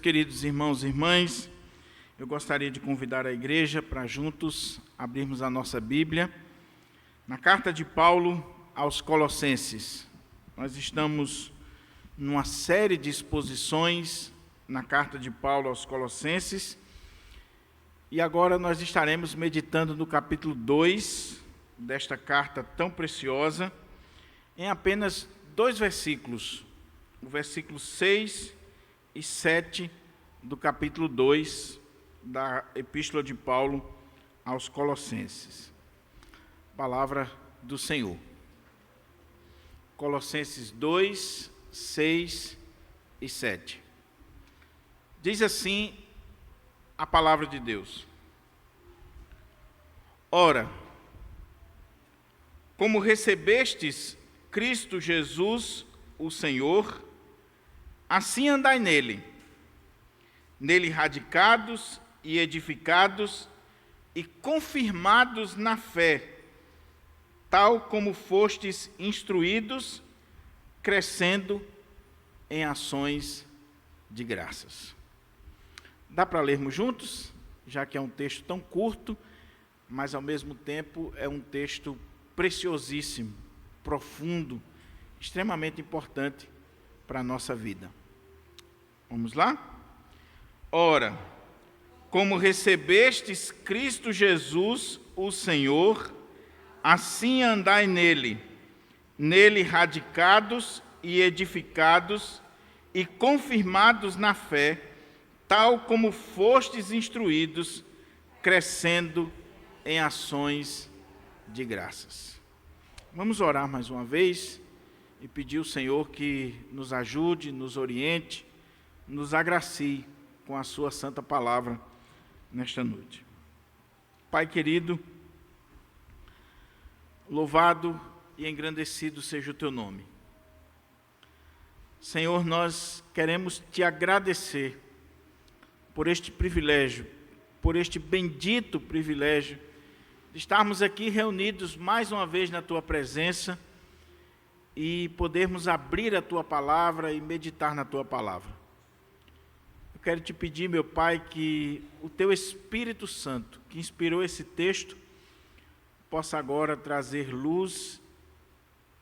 Meus queridos irmãos e irmãs, eu gostaria de convidar a igreja para juntos abrirmos a nossa Bíblia na carta de Paulo aos Colossenses. Nós estamos numa série de exposições na carta de Paulo aos Colossenses e agora nós estaremos meditando no capítulo 2 desta carta tão preciosa em apenas 2 versículos, o versículo 6 e 7 do capítulo 2 da Epístola de Paulo aos Colossenses. Palavra do Senhor. Colossenses 2, 6 e 7. Diz assim a palavra de Deus: Ora, como recebestes Cristo Jesus, o Senhor, assim andai nele, radicados e edificados e confirmados na fé, tal como fostes instruídos, crescendo em ações de graças. Dá para lermos juntos, já que é um texto tão curto, mas ao mesmo tempo é um texto preciosíssimo, profundo, extremamente importante para a nossa vida. Vamos lá? Ora, como recebestes Cristo Jesus, o Senhor, assim andai nele, radicados e edificados e confirmados na fé, tal como fostes instruídos, crescendo em ações de graças. Vamos orar mais uma vez e pedir ao Senhor que nos ajude, nos oriente, nos agracie com a sua santa palavra nesta noite. Pai querido, louvado e engrandecido seja o teu nome. Senhor, nós queremos te agradecer por este privilégio, por este bendito privilégio de estarmos aqui reunidos mais uma vez na tua presença e podermos abrir a tua palavra e meditar na tua palavra. Eu quero te pedir, meu Pai, que o teu Espírito Santo, que inspirou esse texto, possa agora trazer luz,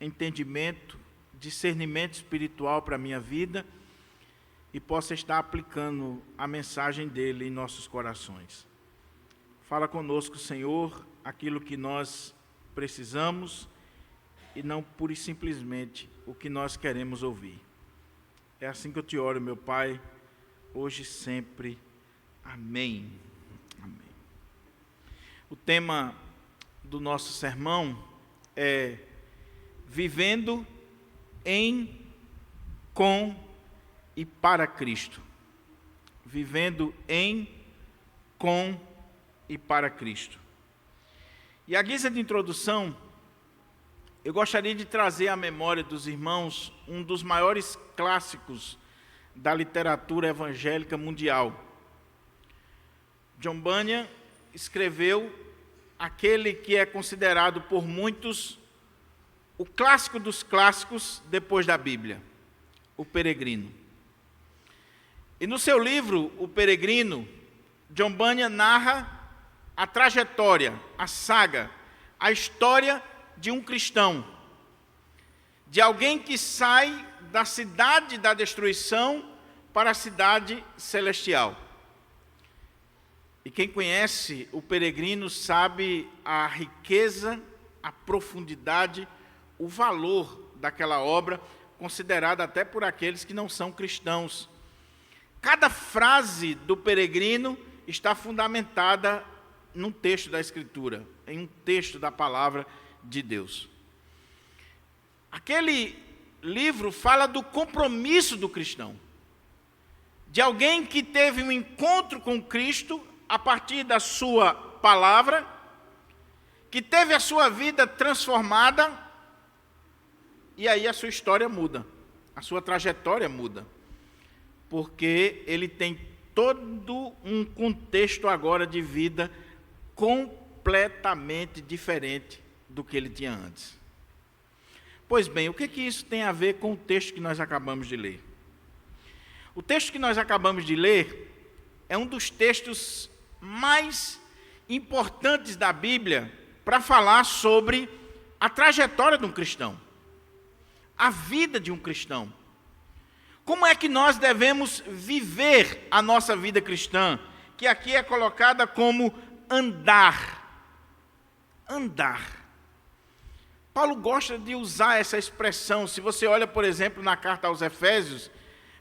entendimento, discernimento espiritual para a minha vida e possa estar aplicando a mensagem dele em nossos corações. Fala conosco, Senhor, aquilo que nós precisamos e não pura e simplesmente o que nós queremos ouvir. É assim que eu te oro, meu Pai, hoje e sempre. Amém. Amém. O tema do nosso sermão é Vivendo em, com e para Cristo. Vivendo em, com e para Cristo. E à guisa de introdução, eu gostaria de trazer à memória dos irmãos um dos maiores clássicos da literatura evangélica mundial. John Bunyan escreveu aquele que é considerado por muitos o clássico dos clássicos depois da Bíblia, O Peregrino. E no seu livro, O Peregrino, John Bunyan narra a trajetória, a saga, a história de um cristão, de alguém que sai da cidade da destruição para a cidade celestial. E quem conhece O Peregrino sabe a riqueza, a profundidade, o valor daquela obra, considerada até por aqueles que não são cristãos. Cada frase do Peregrino está fundamentada num texto da Escritura, em um texto da palavra de Deus. Aquele livro fala do compromisso do cristão, de alguém que teve um encontro com Cristo a partir da sua palavra, que teve a sua vida transformada, e aí a sua história muda, a sua trajetória muda, porque ele tem todo um contexto agora de vida completamente diferente do que ele tinha antes. Pois bem, o que isso tem a ver com o texto que nós acabamos de ler? O O texto que nós acabamos de ler é um dos textos mais importantes da Bíblia para falar sobre a trajetória de um cristão, a vida de um cristão. Como é que nós devemos viver a nossa vida cristã, que aqui é colocada como andar. Andar. Paulo gosta de usar essa expressão. Se você olha, por exemplo, na carta aos Efésios,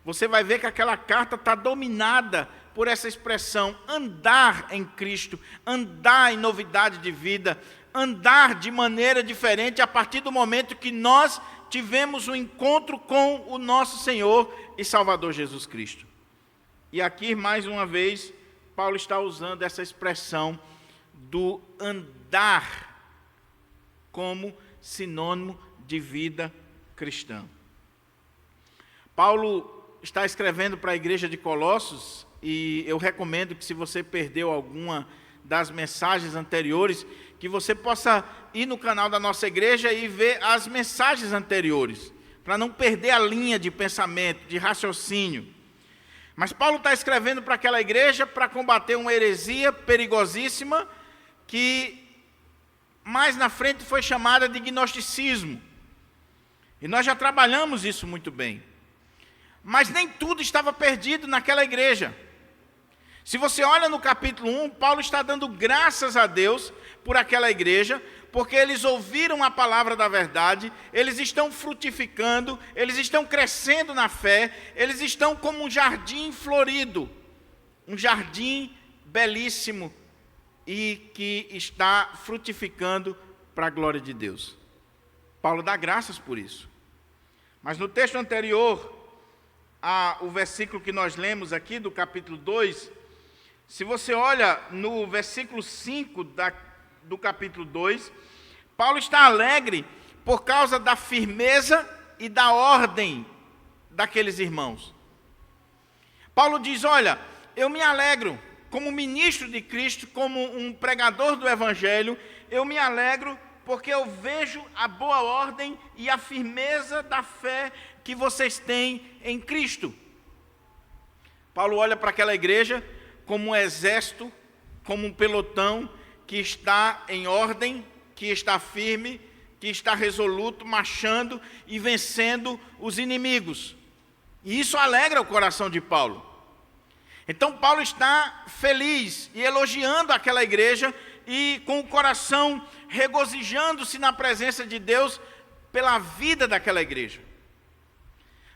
você vai ver que aquela carta está dominada por essa expressão, andar em Cristo, andar em novidade de vida, andar de maneira diferente a partir do momento que nós tivemos um encontro com o nosso Senhor e Salvador Jesus Cristo. E aqui, mais uma vez, Paulo está usando essa expressão do andar como sinônimo de vida cristã. Paulo está escrevendo para a igreja de Colossos, e eu recomendo que, se você perdeu alguma das mensagens anteriores, que você possa ir no canal da nossa igreja e ver as mensagens anteriores, para não perder a linha de pensamento, de raciocínio. Mas Paulo está escrevendo para aquela igreja para combater uma heresia perigosíssima, que mais na frente foi chamada de gnosticismo. E nós já trabalhamos isso muito bem. Mas nem tudo estava perdido naquela igreja. Se você olha no capítulo 1, Paulo está dando graças a Deus por aquela igreja, porque eles ouviram a palavra da verdade, eles estão frutificando, eles estão crescendo na fé, eles estão como um jardim florido, um jardim belíssimo e que está frutificando para a glória de Deus. Paulo dá graças por isso. Mas no texto anterior, o versículo que nós lemos aqui, do capítulo 2, se você olha no versículo 5 do capítulo 2, Paulo está alegre por causa da firmeza e da ordem daqueles irmãos. Paulo diz: olha, eu me alegro, como ministro de Cristo, como um pregador do Evangelho, eu me alegro porque eu vejo a boa ordem e a firmeza da fé que vocês têm em Cristo. Paulo olha para aquela igreja como um exército, como um pelotão que está em ordem, que está firme, que está resoluto, marchando e vencendo os inimigos. E isso alegra o coração de Paulo. Então Paulo está feliz e elogiando aquela igreja e com o coração regozijando-se na presença de Deus pela vida daquela igreja.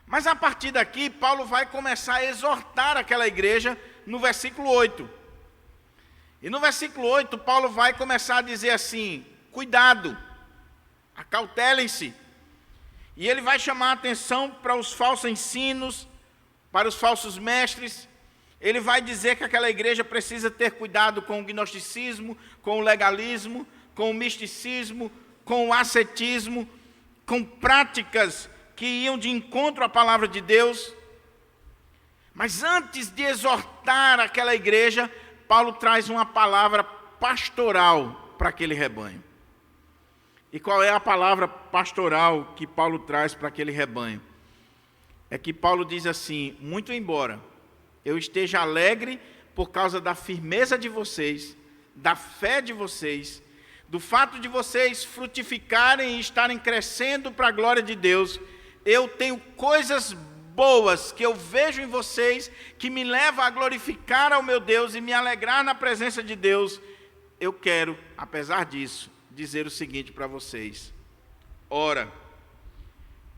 Mas a partir daqui, Paulo vai começar a exortar aquela igreja no versículo 8. E no versículo 8, Paulo vai começar a dizer assim: cuidado, acautelem-se. E ele vai chamar a atenção para os falsos ensinos, para os falsos mestres. Ele vai dizer que aquela igreja precisa ter cuidado com o gnosticismo, com o legalismo, com o misticismo, com o ascetismo, com práticas que iam de encontro à palavra de Deus. Mas antes de exortar aquela igreja, Paulo traz uma palavra pastoral para aquele rebanho. E qual é a palavra pastoral que Paulo traz para aquele rebanho? É que Paulo diz assim: muito embora eu esteja alegre por causa da firmeza de vocês, da fé de vocês, do fato de vocês frutificarem e estarem crescendo para a glória de Deus, eu tenho coisas boas que eu vejo em vocês, que me levam a glorificar ao meu Deus e me alegrar na presença de Deus. Eu quero, apesar disso, dizer o seguinte para vocês: ora,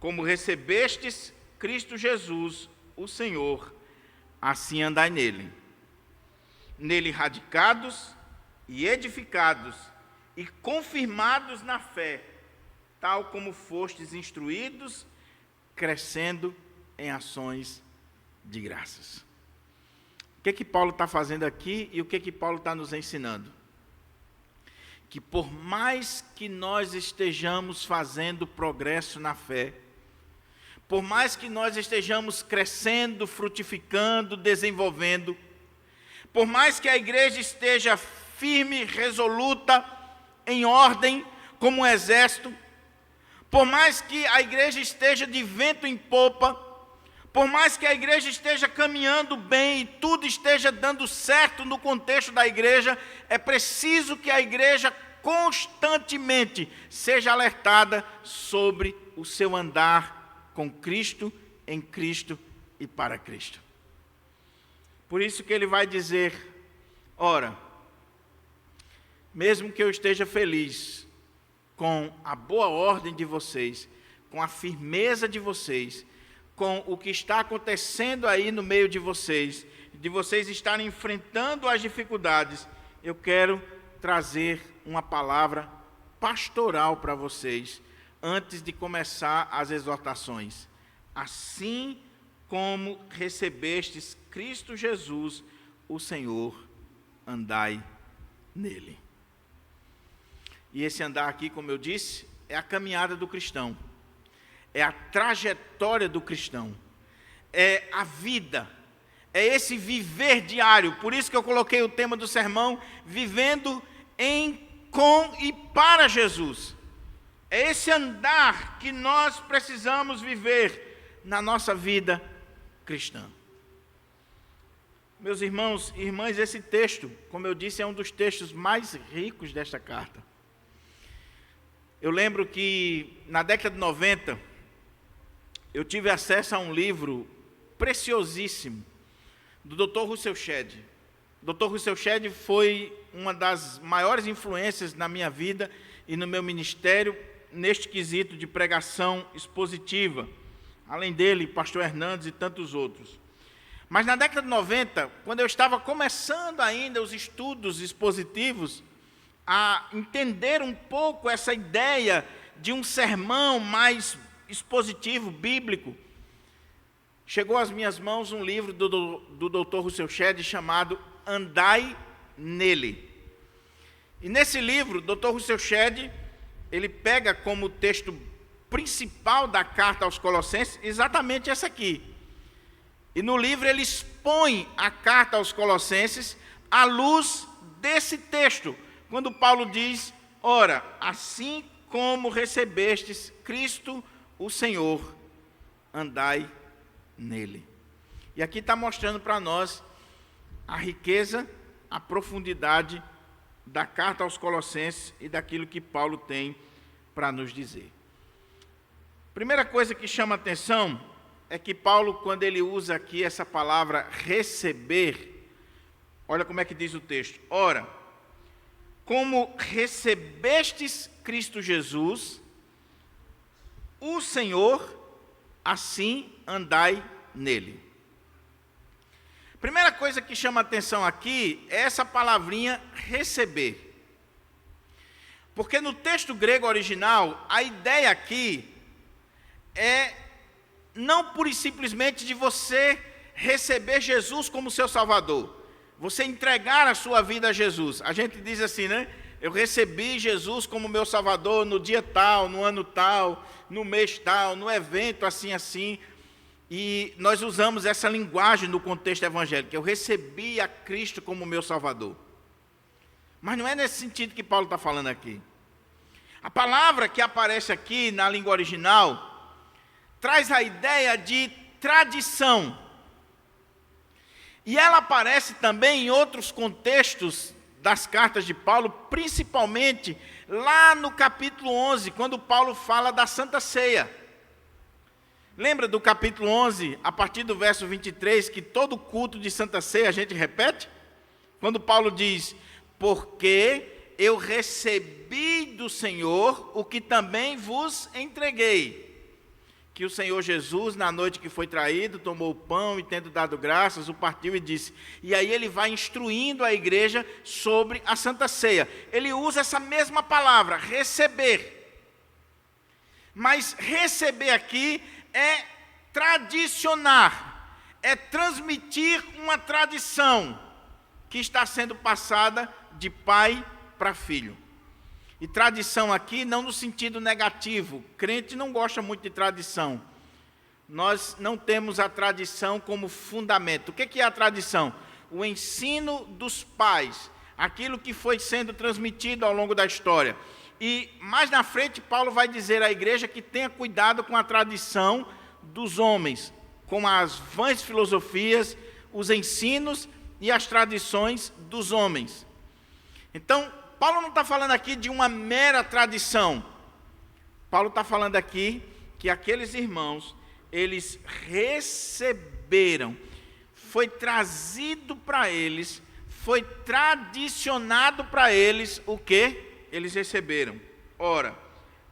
como recebestes Cristo Jesus, o Senhor, assim andai nele, nele radicados e edificados e confirmados na fé, tal como fostes instruídos, crescendo em ações de graças. O que Paulo está fazendo aqui e o que Paulo está nos ensinando? Que por mais que nós estejamos fazendo progresso na fé, por mais que nós estejamos crescendo, frutificando, desenvolvendo, por mais que a igreja esteja firme, resoluta, em ordem, como um exército, por mais que a igreja esteja de vento em popa, Por mais que a igreja esteja caminhando bem e tudo esteja dando certo no contexto da igreja, é preciso que a igreja constantemente seja alertada sobre o seu andar com Cristo, em Cristo e para Cristo. Por isso que ele vai dizer: ora, mesmo que eu esteja feliz com a boa ordem de vocês, com a firmeza de vocês, com o que está acontecendo aí no meio de vocês estarem enfrentando as dificuldades, eu quero trazer uma palavra pastoral para vocês, antes de começar as exortações. Assim como recebestes Cristo Jesus, o Senhor, andai nele. E esse andar aqui, como eu disse, é a caminhada do cristão, é a trajetória do cristão, é a vida, é esse viver diário. Por isso que eu coloquei o tema do sermão: vivendo em, com e para Jesus. É esse andar que nós precisamos viver na nossa vida cristã. Meus irmãos e irmãs, esse texto, como eu disse, é um dos textos mais ricos desta carta. Eu lembro que na década de 90, eu tive acesso a um livro preciosíssimo do Dr. Russell Shedd. Dr. Russell Shedd foi uma das maiores influências na minha vida e no meu ministério, neste quesito de pregação expositiva. Além dele, pastor Hernandes e tantos outros. Mas na década de 90, quando eu estava começando ainda os estudos expositivos, a entender um pouco essa ideia de um sermão mais expositivo, bíblico, chegou às minhas mãos um livro do Dr. Russell Shedd chamado Andai Nele. E nesse livro, Dr. Russell Shedd, ele pega como texto principal da carta aos Colossenses exatamente essa aqui. E no livro ele expõe a carta aos Colossenses à luz desse texto, quando Paulo diz: ora, assim como recebestes Cristo, o Senhor, andai nele. E aqui está mostrando para nós a riqueza, a profundidade da carta aos Colossenses e daquilo que Paulo tem para nos dizer. Primeira coisa que chama a atenção é que Paulo, quando ele usa aqui essa palavra receber, olha como é que diz o texto: ora, como recebestes Cristo Jesus, o Senhor, assim andai nele. Primeira coisa que chama a atenção aqui é essa palavrinha receber. Porque no texto grego original, a ideia aqui é não pura e simplesmente de você receber Jesus como seu Salvador, você entregar a sua vida a Jesus. A gente diz assim, né? Eu recebi Jesus como meu Salvador no dia tal, no ano tal, no mês tal, no evento assim, assim. E nós usamos essa linguagem no contexto evangélico. Eu recebi a Cristo como meu Salvador. Mas não é nesse sentido que Paulo está falando aqui. A palavra que aparece aqui na língua original traz a ideia de tradição. E ela aparece também em outros contextos das cartas de Paulo, principalmente lá no capítulo 11, quando Paulo fala da Santa Ceia. Lembra do capítulo 11, a partir do verso 23, que todo culto de Santa Ceia a gente repete? Quando Paulo diz: porque eu recebi do Senhor o que também vos entreguei. Que o Senhor Jesus, na noite que foi traído, tomou o pão e, tendo dado graças, o partiu e disse. E aí ele vai instruindo a igreja sobre a Santa Ceia. Ele usa essa mesma palavra, receber. Mas receber aqui é tradicionar, é transmitir uma tradição que está sendo passada de pai para filho. E tradição aqui não no sentido negativo. Crente não gosta muito de tradição. Nós não temos a tradição como fundamento. O que é a tradição? O ensino dos pais, aquilo que foi sendo transmitido ao longo da história. E mais na frente Paulo vai dizer à igreja que tenha cuidado com a tradição dos homens. com as vãs filosofias, os ensinos e as tradições dos homens. Então, Paulo não está falando aqui de uma mera tradição. Paulo está falando aqui que aqueles irmãos, eles receberam, foi trazido para eles, foi tradicionado para eles o que eles receberam. Ora,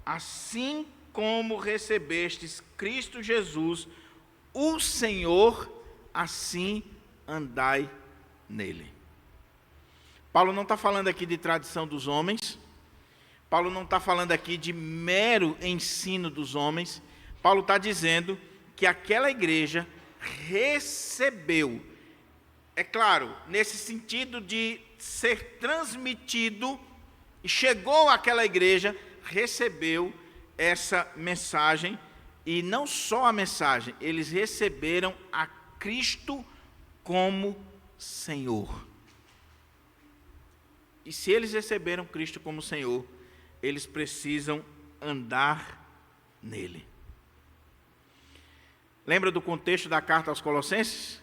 assim como recebestes Cristo Jesus, o Senhor, assim andai nele. Paulo não está falando aqui de tradição dos homens, Paulo não está falando aqui de mero ensino dos homens, Paulo está dizendo que aquela igreja recebeu, é claro, nesse sentido de ser transmitido, e chegou àquela igreja, recebeu essa mensagem, e não só a mensagem, eles receberam a Cristo como Senhor. E se eles receberam Cristo como Senhor, eles precisam andar nele. Lembra do contexto da carta aos Colossenses?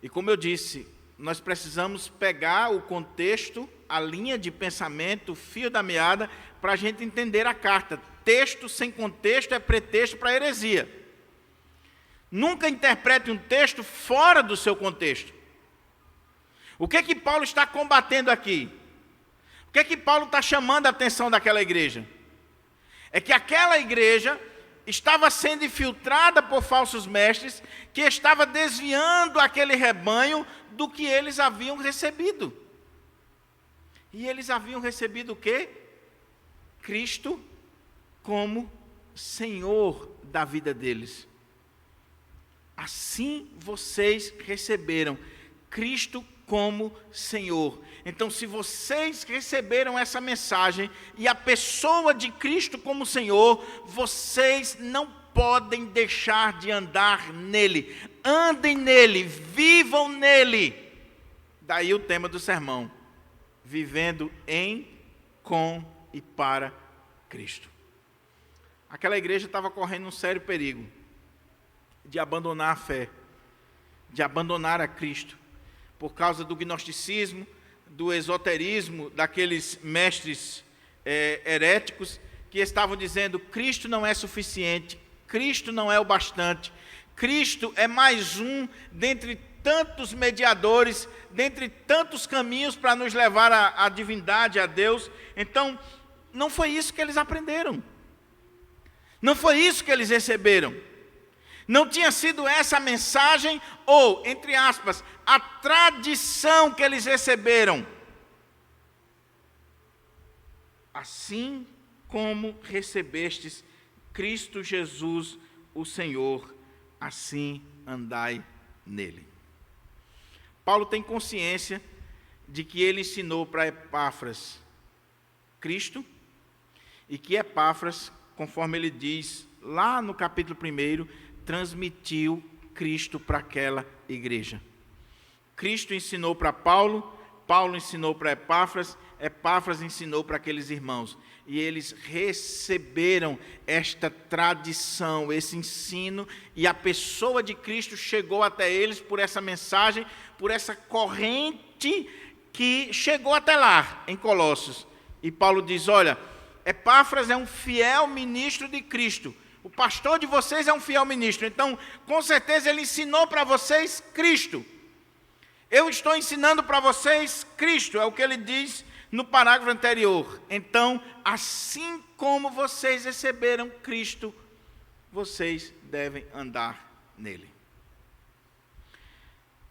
E como eu disse, nós precisamos pegar o contexto, a linha de pensamento, o fio da meada, para a gente entender a carta. Texto sem contexto é pretexto para heresia. Nunca interprete um texto fora do seu contexto. O que é que Paulo está combatendo aqui? O que é que Paulo está chamando a atenção daquela igreja? É que aquela igreja estava sendo infiltrada por falsos mestres, que estava desviando aquele rebanho do que eles haviam recebido. E eles haviam recebido o quê? Cristo como Senhor da vida deles. Assim vocês receberam Cristo como Senhor. Então, se vocês receberam essa mensagem e a pessoa de Cristo como Senhor, vocês não podem deixar de andar nele. Andem nele, vivam nele. Daí o tema do sermão: vivendo em, com e para Cristo. Aquela igreja estava correndo um sério perigo de abandonar a fé, de abandonar a Cristo, por causa do gnosticismo, do esoterismo, daqueles mestres heréticos, que estavam dizendo: Cristo não é suficiente, Cristo não é o bastante, Cristo é mais um dentre tantos mediadores, dentre tantos caminhos para nos levar à divindade, a Deus. Então, não foi isso que eles aprenderam, não foi isso que eles receberam. Não tinha sido essa a mensagem, ou, entre aspas, a tradição que eles receberam. Assim como recebestes Cristo Jesus, o Senhor, assim andai nele. Paulo tem consciência de que ele ensinou para Epáfras Cristo, e que Epáfras, conforme ele diz lá no capítulo 1, transmitiu Cristo para aquela igreja. Cristo ensinou para Paulo, Paulo ensinou para Epáfras, Epáfras ensinou para aqueles irmãos. E eles receberam esta tradição, esse ensino, e a pessoa de Cristo chegou até eles por essa mensagem, por essa corrente que chegou até lá, em Colossos. E Paulo diz: olha, Epáfras é um fiel ministro de Cristo. O pastor de vocês é um fiel ministro. Então, com certeza, ele ensinou para vocês Cristo. Eu estou ensinando para vocês Cristo. É o que ele diz no parágrafo anterior. Então, assim como vocês receberam Cristo, vocês devem andar nele.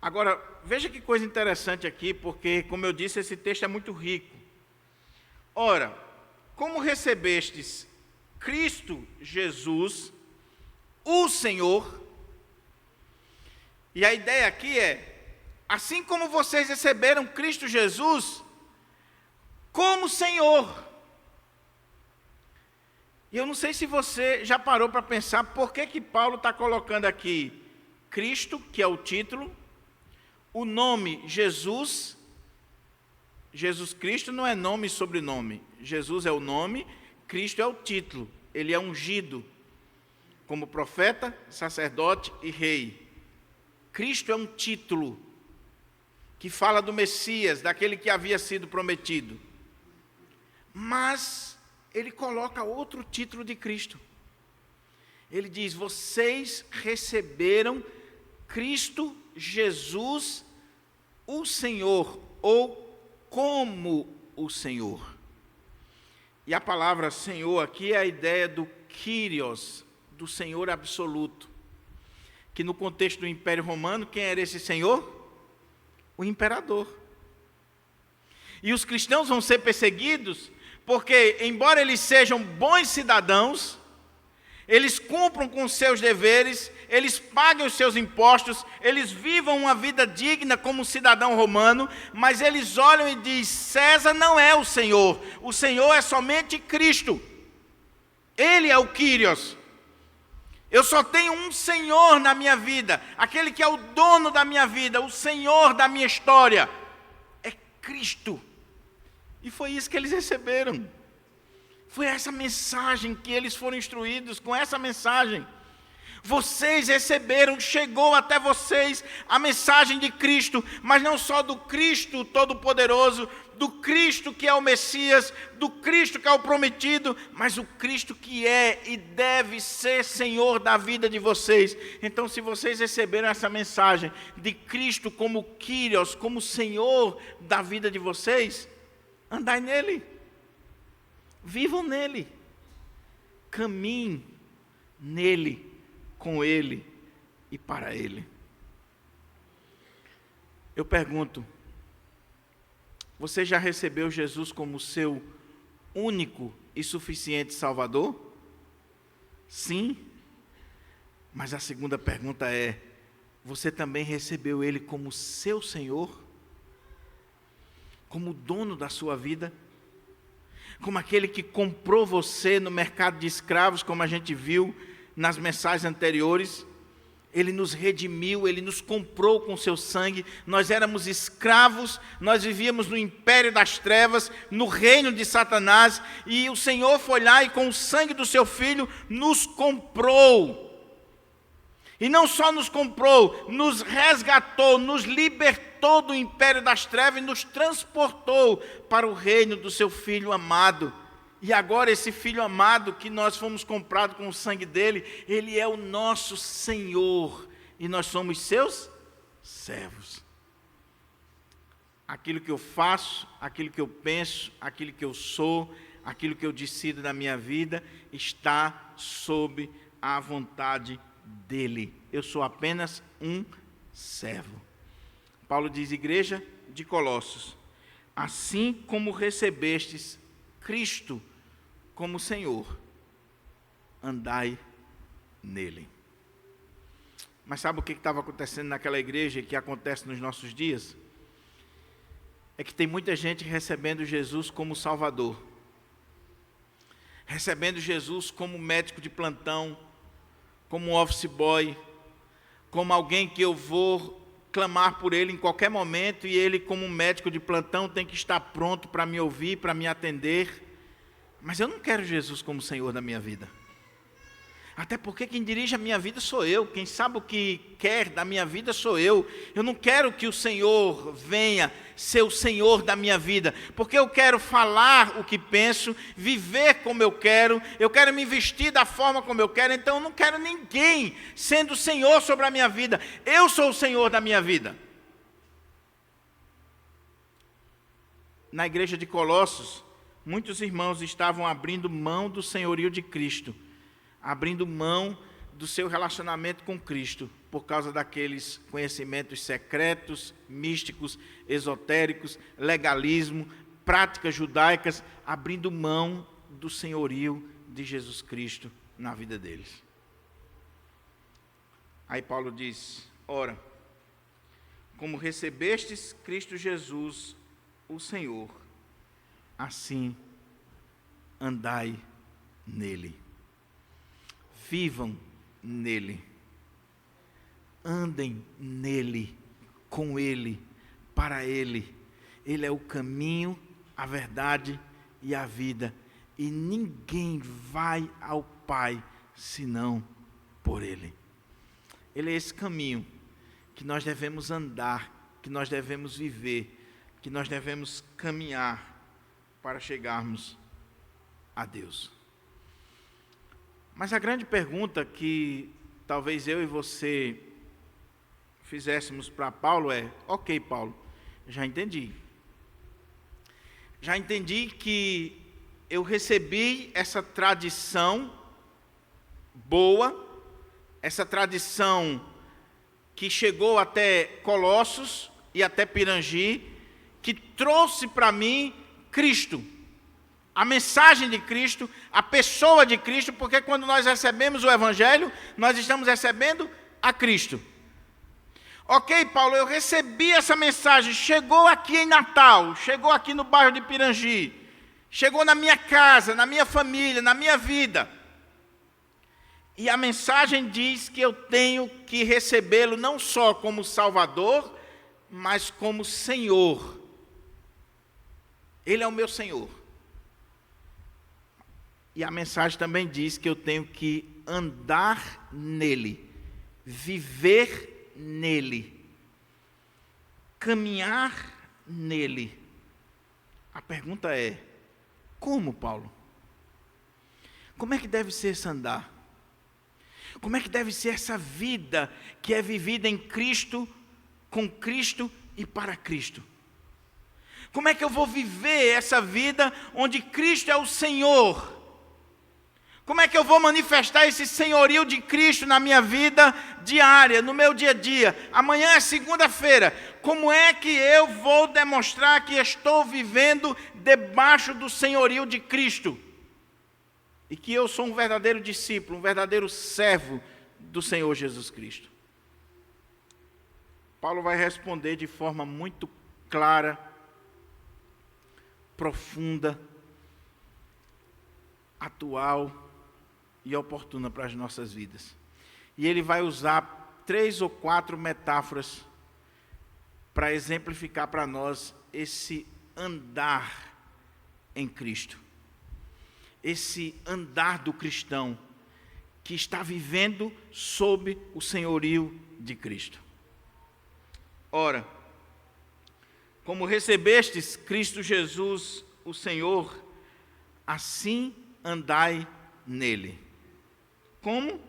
Agora, veja que coisa interessante aqui, porque, como eu disse, esse texto é muito rico. Ora, como recebestes Cristo Jesus, o Senhor, e a ideia aqui é: assim como vocês receberam Cristo Jesus como Senhor. E eu não sei se você já parou para pensar por que Paulo está colocando aqui Cristo, que é o título, o nome Jesus. Jesus Cristo não é nome e sobrenome. Jesus é o nome, Cristo é o título, ele é ungido. como profeta, sacerdote e rei. Cristo é um título que fala do Messias, daquele que havia sido prometido. Mas ele coloca outro título de Cristo. Ele diz: vocês receberam Cristo Jesus, o Senhor, ou como o Senhor. E a palavra Senhor aqui é a ideia do Kyrios, do Senhor absoluto. Que no contexto do Império Romano, quem era esse Senhor? O imperador. E os cristãos vão ser perseguidos porque, embora eles sejam bons cidadãos, eles cumpram com os seus deveres, eles paguem os seus impostos, eles vivam uma vida digna como um cidadão romano, mas eles olham e dizem: César não é o Senhor é somente Cristo. Ele é o Kyrios. Eu só tenho um Senhor na minha vida, aquele que é o dono da minha vida, o Senhor da minha história, é Cristo. E foi isso que eles receberam. Foi essa mensagem que eles foram instruídos, com essa mensagem. Vocês receberam, chegou até vocês a mensagem de Cristo, mas não só do Cristo Todo-Poderoso, do Cristo que é o Messias, do Cristo que é o prometido, mas o Cristo que é e deve ser Senhor da vida de vocês. Então, se vocês receberam essa mensagem de Cristo como Kyrios, como Senhor da vida de vocês, andai nele, vivam nele, caminhem nele, com ele e para ele. Eu pergunto: você já recebeu Jesus como seu único e suficiente Salvador? Sim. Mas a segunda pergunta é: você também recebeu ele como seu Senhor? Como dono da sua vida? Como aquele que comprou você no mercado de escravos, como a gente viu nas mensagens anteriores? Ele nos redimiu, Ele nos comprou com seu sangue. Nós éramos escravos, nós vivíamos no império das trevas, no reino de Satanás, e o Senhor foi lá e com o sangue do seu Filho nos comprou. E não só nos comprou, nos resgatou, nos libertou do império das trevas e nos transportou para o reino do seu Filho amado. E agora esse Filho amado que nós fomos comprados com o sangue dele, ele é o nosso Senhor e nós somos seus servos. Aquilo que eu faço, aquilo que eu penso, aquilo que eu sou, aquilo que eu decido na minha vida, está sob a vontade dele. Eu sou apenas um servo. Paulo diz: igreja de Colossos, assim como recebestes Cristo como Senhor, andai nele. Mas sabe o que estava acontecendo naquela igreja e que acontece nos nossos dias? É que tem muita gente recebendo Jesus como Salvador, recebendo Jesus como médico de plantão, como office boy, como alguém que eu vou clamar por ele em qualquer momento e ele, como médico de plantão, tem que estar pronto para me ouvir, para me atender. Mas eu não quero Jesus como Senhor da minha vida. Até porque quem dirige a minha vida sou eu. Quem sabe o que quer da minha vida sou eu. Eu não quero que o Senhor venha ser o Senhor da minha vida. Porque eu quero falar o que penso, viver como eu quero me vestir da forma como eu quero. Então eu não quero ninguém sendo Senhor sobre a minha vida. Eu sou o Senhor da minha vida. Na igreja de Colossos, muitos irmãos estavam abrindo mão do senhorio de Cristo, abrindo mão do seu relacionamento com Cristo, por causa daqueles conhecimentos secretos, místicos, esotéricos, legalismo, práticas judaicas, abrindo mão do senhorio de Jesus Cristo na vida deles. Aí Paulo diz: ora, como recebestes Cristo Jesus, o Senhor, assim andai nele. Vivam nele. Andem nele, com ele, para ele. Ele é o caminho, a verdade e a vida. E ninguém vai ao Pai senão por Ele. Ele é esse caminho que nós devemos andar, que nós devemos viver, que nós devemos caminhar para chegarmos a Deus. Mas a grande pergunta que talvez eu e você fizéssemos para Paulo é: ok, Paulo, já entendi. Já entendi que eu recebi essa tradição boa, essa tradição que chegou até Colossos e até Pirangi, que trouxe para mim Cristo, a mensagem de Cristo, a pessoa de Cristo, porque quando nós recebemos o Evangelho, nós estamos recebendo a Cristo. Ok, Paulo, eu recebi essa mensagem, chegou aqui em Natal, chegou aqui no bairro de Pirangi, chegou na minha casa, na minha família, na minha vida. E a mensagem diz que eu tenho que recebê-lo não só como Salvador, mas como Senhor. Ele é o meu Senhor. E a mensagem também diz que eu tenho que andar nele, viver nele, caminhar nele. A pergunta é: como, Paulo? Como é que deve ser esse andar? Como é que deve ser essa vida que é vivida em Cristo, com Cristo e para Cristo? Como é que eu vou viver essa vida onde Cristo é o Senhor? Como é que eu vou manifestar esse senhorio de Cristo na minha vida diária, no meu dia a dia? Amanhã é segunda-feira. Como é que eu vou demonstrar que estou vivendo debaixo do senhorio de Cristo? E que eu sou um verdadeiro discípulo, um verdadeiro servo do Senhor Jesus Cristo? Paulo vai responder de forma muito clara, profunda, atual e oportuna para as nossas vidas. E ele vai usar 3 ou 4 metáforas para exemplificar para nós esse andar em Cristo. Esse andar do cristão que está vivendo sob o senhorio de Cristo. Ora, como recebestes Cristo Jesus, o Senhor, assim andai nele. Como?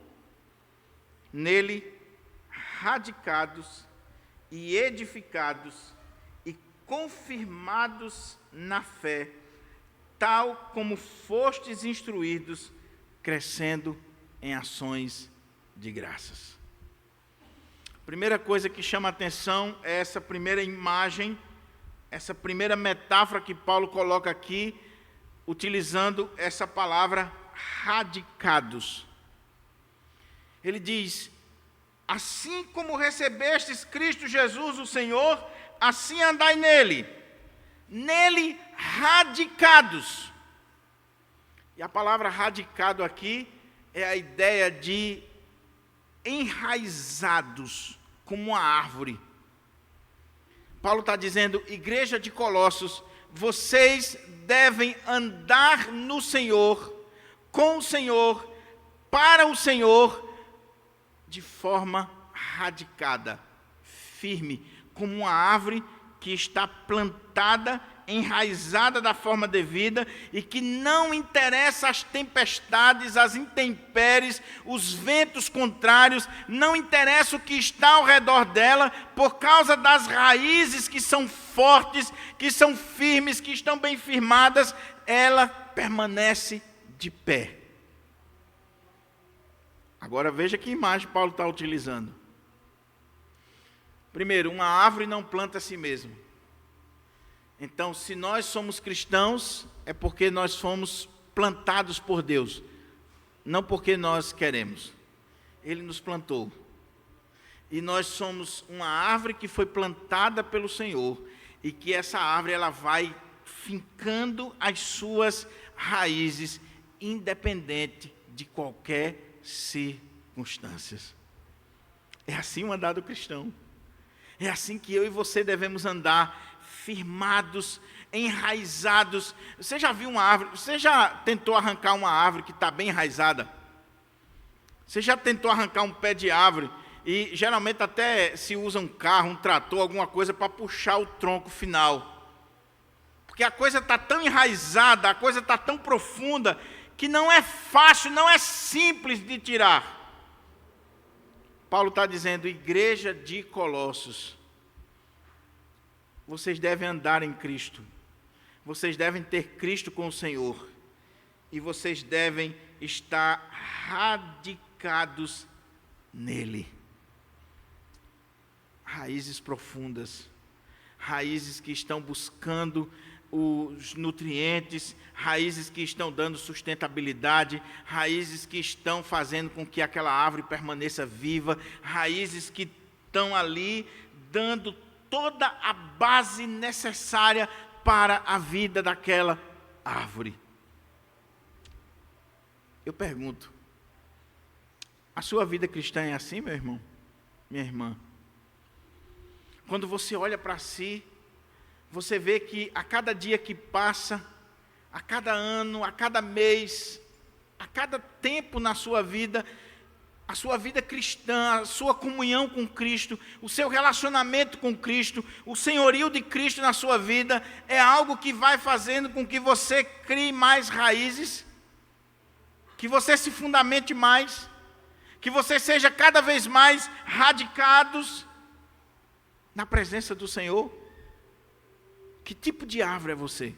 Nele, radicados e edificados e confirmados na fé, tal como fostes instruídos, crescendo em ações de graças. A primeira coisa que chama a atenção é essa primeira imagem, essa primeira metáfora que Paulo coloca aqui, utilizando essa palavra radicados. Ele diz: assim como recebestes Cristo Jesus, o Senhor, assim andai nele. Nele radicados. E a palavra radicado aqui é a ideia de enraizados, como uma árvore. Paulo está dizendo: igreja de Colossos, vocês devem andar no Senhor, com o Senhor, para o Senhor, de forma radicada, firme, como uma árvore que está plantada, enraizada da forma devida e que não interessa as tempestades, as intempéries, os ventos contrários, não interessa o que está ao redor dela, por causa das raízes que são fortes, que são firmes, que estão bem firmadas, ela permanece de pé. Agora veja que imagem Paulo está utilizando. Primeiro, uma árvore não planta a si mesma. Então, se nós somos cristãos, é porque nós fomos plantados por Deus, não porque nós queremos. Ele nos plantou. E nós somos uma árvore que foi plantada pelo Senhor, e que essa árvore ela vai fincando as suas raízes, independente de qualquer circunstâncias. É assim o andar do cristão. É assim que eu e você devemos andar, firmados, enraizados. Você já viu uma árvore? Você já tentou arrancar uma árvore que está bem enraizada? Você já tentou arrancar um pé de árvore e geralmente até se usa um carro, um trator, alguma coisa para puxar o tronco final. Porque a coisa está tão enraizada, a coisa está tão profunda, que não é fácil, não é simples de tirar. Paulo está dizendo, igreja de Colossos, vocês devem andar em Cristo, vocês devem ter Cristo com o Senhor, e vocês devem estar radicados nele. Raízes profundas, raízes que estão buscando os nutrientes, raízes que estão dando sustentabilidade, raízes que estão fazendo com que aquela árvore permaneça viva, raízes que estão ali dando toda a base necessária para a vida daquela árvore. Eu pergunto, a sua vida cristã é assim, meu irmão? Minha irmã? Quando você olha para si, você vê que a cada dia que passa, a cada ano, a cada mês, a cada tempo na sua vida, a sua vida cristã, a sua comunhão com Cristo, o seu relacionamento com Cristo, o senhorio de Cristo na sua vida, é algo que vai fazendo com que você crie mais raízes, que você se fundamente mais, que você seja cada vez mais radicados na presença do Senhor. Que tipo de árvore é você?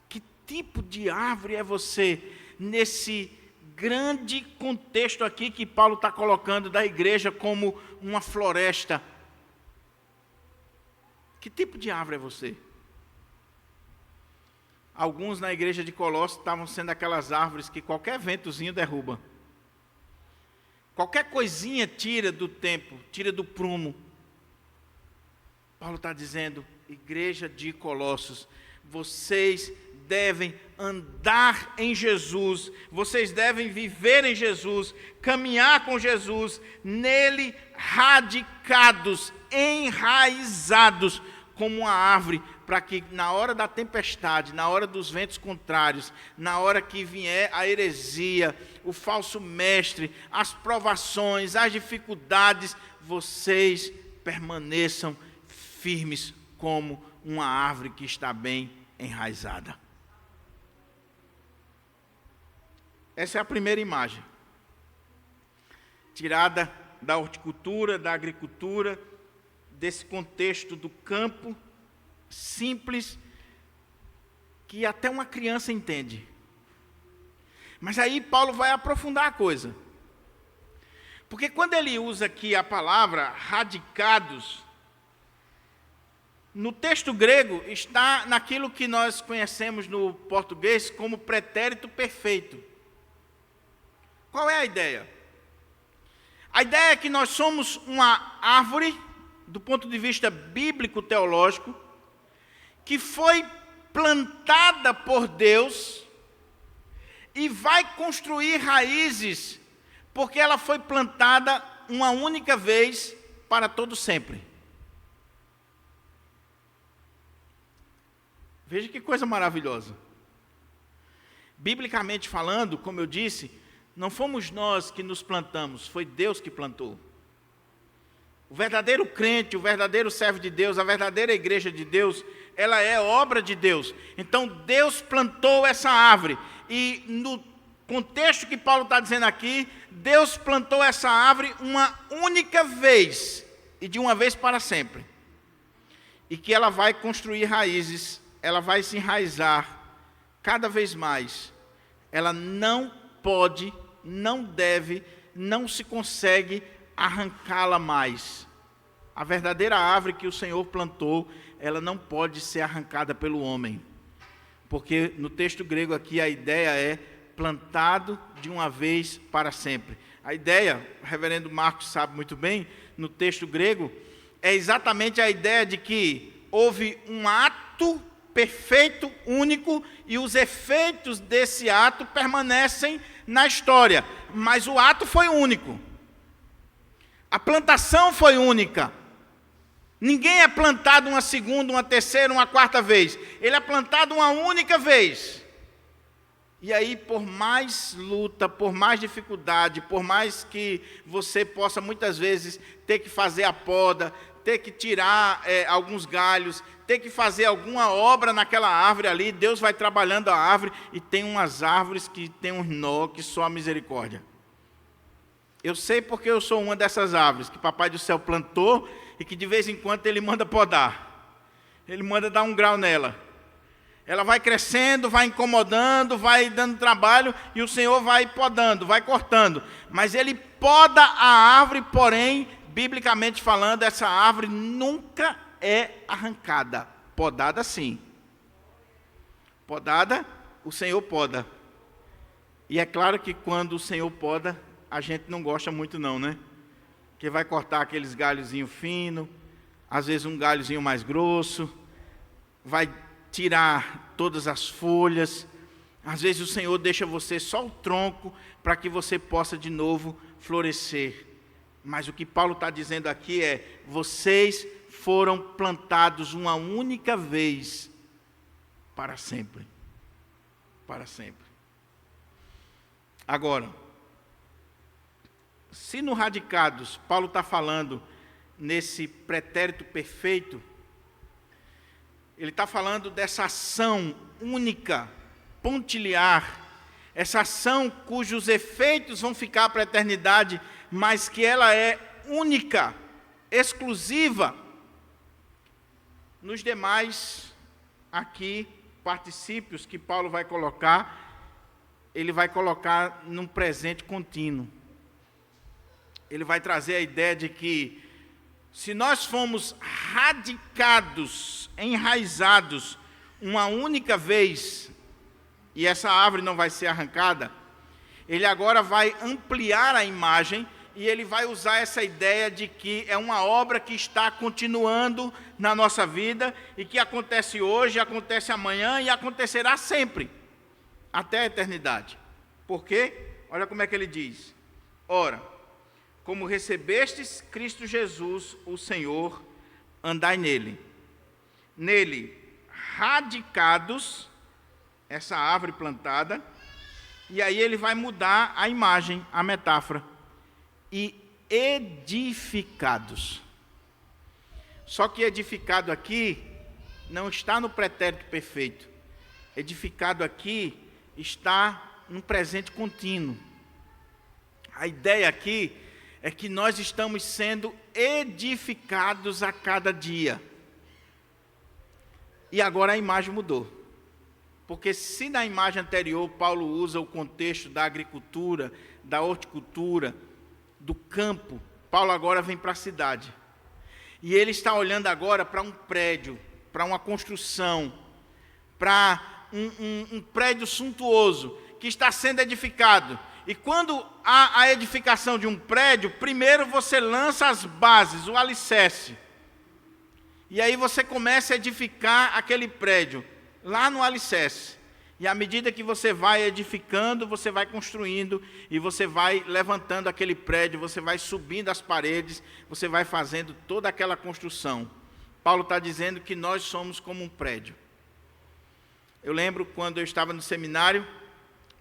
Que tipo de árvore é você nesse grande contexto aqui que Paulo está colocando da igreja como uma floresta? Que tipo de árvore é você? Alguns na igreja de Colossos estavam sendo aquelas árvores que qualquer ventozinho derruba. Qualquer coisinha tira do tempo, tira do prumo. Paulo está dizendo, igreja de Colossos, vocês devem andar em Jesus, vocês devem viver em Jesus, caminhar com Jesus, nele radicados, enraizados, como uma árvore, para que na hora da tempestade, na hora dos ventos contrários, na hora que vier a heresia, o falso mestre, as provações, as dificuldades, vocês permaneçam firmes como uma árvore que está bem enraizada. Essa é a primeira imagem, tirada da horticultura, da agricultura, desse contexto do campo simples, que até uma criança entende. Mas aí Paulo vai aprofundar a coisa. Porque quando ele usa aqui a palavra radicados, no texto grego está naquilo que nós conhecemos no português como pretérito perfeito. Qual é a ideia? A ideia é que nós somos uma árvore, do ponto de vista bíblico-teológico, que foi plantada por Deus e vai construir raízes, porque ela foi plantada uma única vez para todo sempre. Veja que coisa maravilhosa. Biblicamente falando, como eu disse, não fomos nós que nos plantamos, foi Deus que plantou. O verdadeiro crente, o verdadeiro servo de Deus, a verdadeira igreja de Deus, ela é obra de Deus. Então Deus plantou essa árvore. E no contexto que Paulo está dizendo aqui, Deus plantou essa árvore uma única vez, e de uma vez para sempre. E que ela vai construir raízes, ela vai se enraizar cada vez mais. Ela não pode, não deve, não se consegue arrancá-la mais. A verdadeira árvore que o Senhor plantou, ela não pode ser arrancada pelo homem. Porque no texto grego aqui a ideia é plantado de uma vez para sempre. A ideia, o reverendo Marcos sabe muito bem, no texto grego, é exatamente a ideia de que houve um ato perfeito, único, e os efeitos desse ato permanecem na história, mas o ato foi único. A plantação foi única. Ninguém é plantado uma segunda, uma terceira, uma quarta vez. Ele é plantado uma única vez. E aí, por mais luta, por mais dificuldade, por mais que você possa muitas vezes ter que fazer a poda, ter que tirar alguns galhos, ter que fazer alguma obra naquela árvore ali, Deus vai trabalhando a árvore, e tem umas árvores que tem um nó que só a misericórdia. Eu sei porque eu sou uma dessas árvores que Papai do Céu plantou e que de vez em quando Ele manda podar. Ele manda dar um grau nela. Ela vai crescendo, vai incomodando, vai dando trabalho, e o Senhor vai podando, vai cortando. Mas Ele poda a árvore, porém, biblicamente falando, essa árvore nunca é arrancada. Podada sim. Podada, o Senhor poda. E é claro que quando o Senhor poda, a gente não gosta muito não, né? Porque vai cortar aqueles galhozinhos finos, às vezes um galhozinho mais grosso, vai tirar todas as folhas. Às vezes o Senhor deixa você só o tronco para que você possa de novo florescer. Mas o que Paulo está dizendo aqui é: vocês foram plantados uma única vez para sempre. Para sempre. Agora, se no radicados Paulo está falando nesse pretérito perfeito, ele está falando dessa ação única, pontilhar, essa ação cujos efeitos vão ficar para a eternidade, mas que ela é única, exclusiva. Nos demais, aqui, particípios que Paulo vai colocar, ele vai colocar num presente contínuo. Ele vai trazer a ideia de que, se nós fomos radicados, enraizados, uma única vez, e essa árvore não vai ser arrancada, ele agora vai ampliar a imagem, e ele vai usar essa ideia de que é uma obra que está continuando na nossa vida, e que acontece hoje, acontece amanhã, e acontecerá sempre, até a eternidade. Por quê? Olha como é que ele diz: ora, como recebestes Cristo Jesus, o Senhor, andai nele. Nele, radicados, essa árvore plantada, e aí ele vai mudar a imagem, a metáfora, e edificados. Só que edificado aqui não está no pretérito perfeito. Edificado aqui está no presente contínuo. A ideia aqui é que nós estamos sendo edificados a cada dia. E agora a imagem mudou. Porque se na imagem anterior Paulo usa o contexto da agricultura, da horticultura, do campo, Paulo agora vem para a cidade. E ele está olhando agora para um prédio, para uma construção, para um prédio suntuoso que está sendo edificado. E quando há a edificação de um prédio, primeiro você lança as bases, o alicerce. E aí você começa a edificar aquele prédio, lá no alicerce. E à medida que você vai edificando, você vai construindo, e você vai levantando aquele prédio, você vai subindo as paredes, você vai fazendo toda aquela construção. Paulo está dizendo que nós somos como um prédio. Eu lembro quando eu estava no seminário,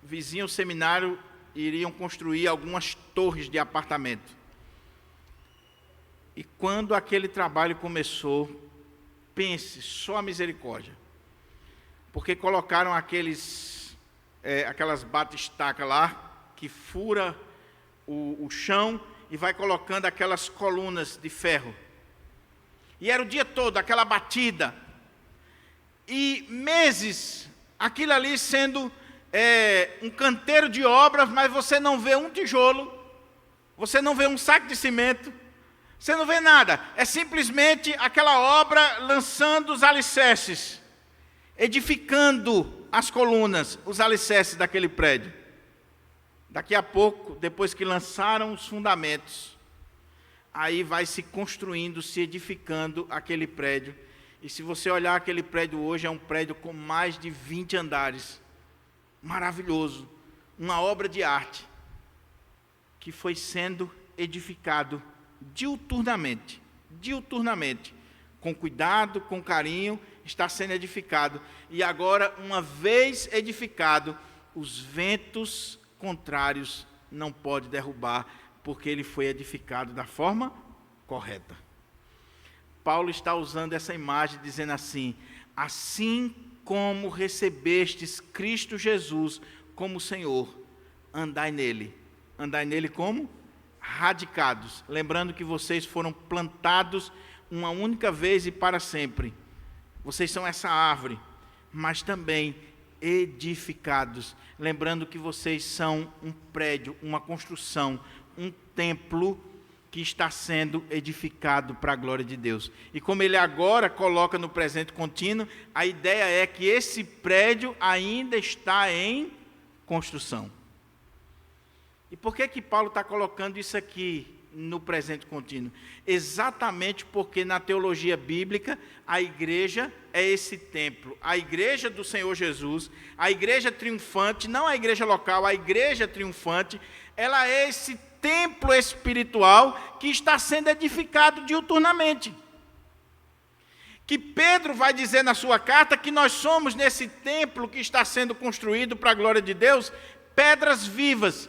vizinho ao seminário, iriam construir algumas torres de apartamento. E quando aquele trabalho começou, pense, só a misericórdia. Porque colocaram aquelas bate-estacas lá, que fura o chão e vai colocando aquelas colunas de ferro. E era o dia todo, aquela batida. E meses, aquilo ali sendo um canteiro de obras, mas você não vê um tijolo, você não vê um saco de cimento, você não vê nada. É simplesmente aquela obra lançando os alicerces, edificando as colunas, os alicerces daquele prédio. Daqui a pouco, depois que lançaram os fundamentos, aí vai se construindo, se edificando aquele prédio. E se você olhar aquele prédio hoje, é um prédio com mais de 20 andares. Maravilhoso. Uma obra de arte que foi sendo edificado diuturnamente, com cuidado, com carinho, está sendo edificado. E agora, uma vez edificado, os ventos contrários não podem derrubar, porque ele foi edificado da forma correta. Paulo está usando essa imagem, dizendo assim: assim como recebestes Cristo Jesus como Senhor, andai nele. Andai nele como? Radicados. Lembrando que vocês foram plantados uma única vez e para sempre. Vocês são essa árvore, mas também edificados. Lembrando que vocês são um prédio, uma construção, um templo que está sendo edificado para a glória de Deus. E como ele agora coloca no presente contínuo, a ideia é que esse prédio ainda está em construção. E por que Paulo está colocando isso aqui no presente contínuo? Exatamente porque na teologia bíblica a igreja é esse templo, a igreja do Senhor Jesus, a igreja triunfante, não a igreja local, a igreja triunfante, ela é esse templo espiritual que está sendo edificado diuturnamente. Que Pedro vai dizer na sua carta que nós somos nesse templo que está sendo construído para a glória de Deus, pedras vivas,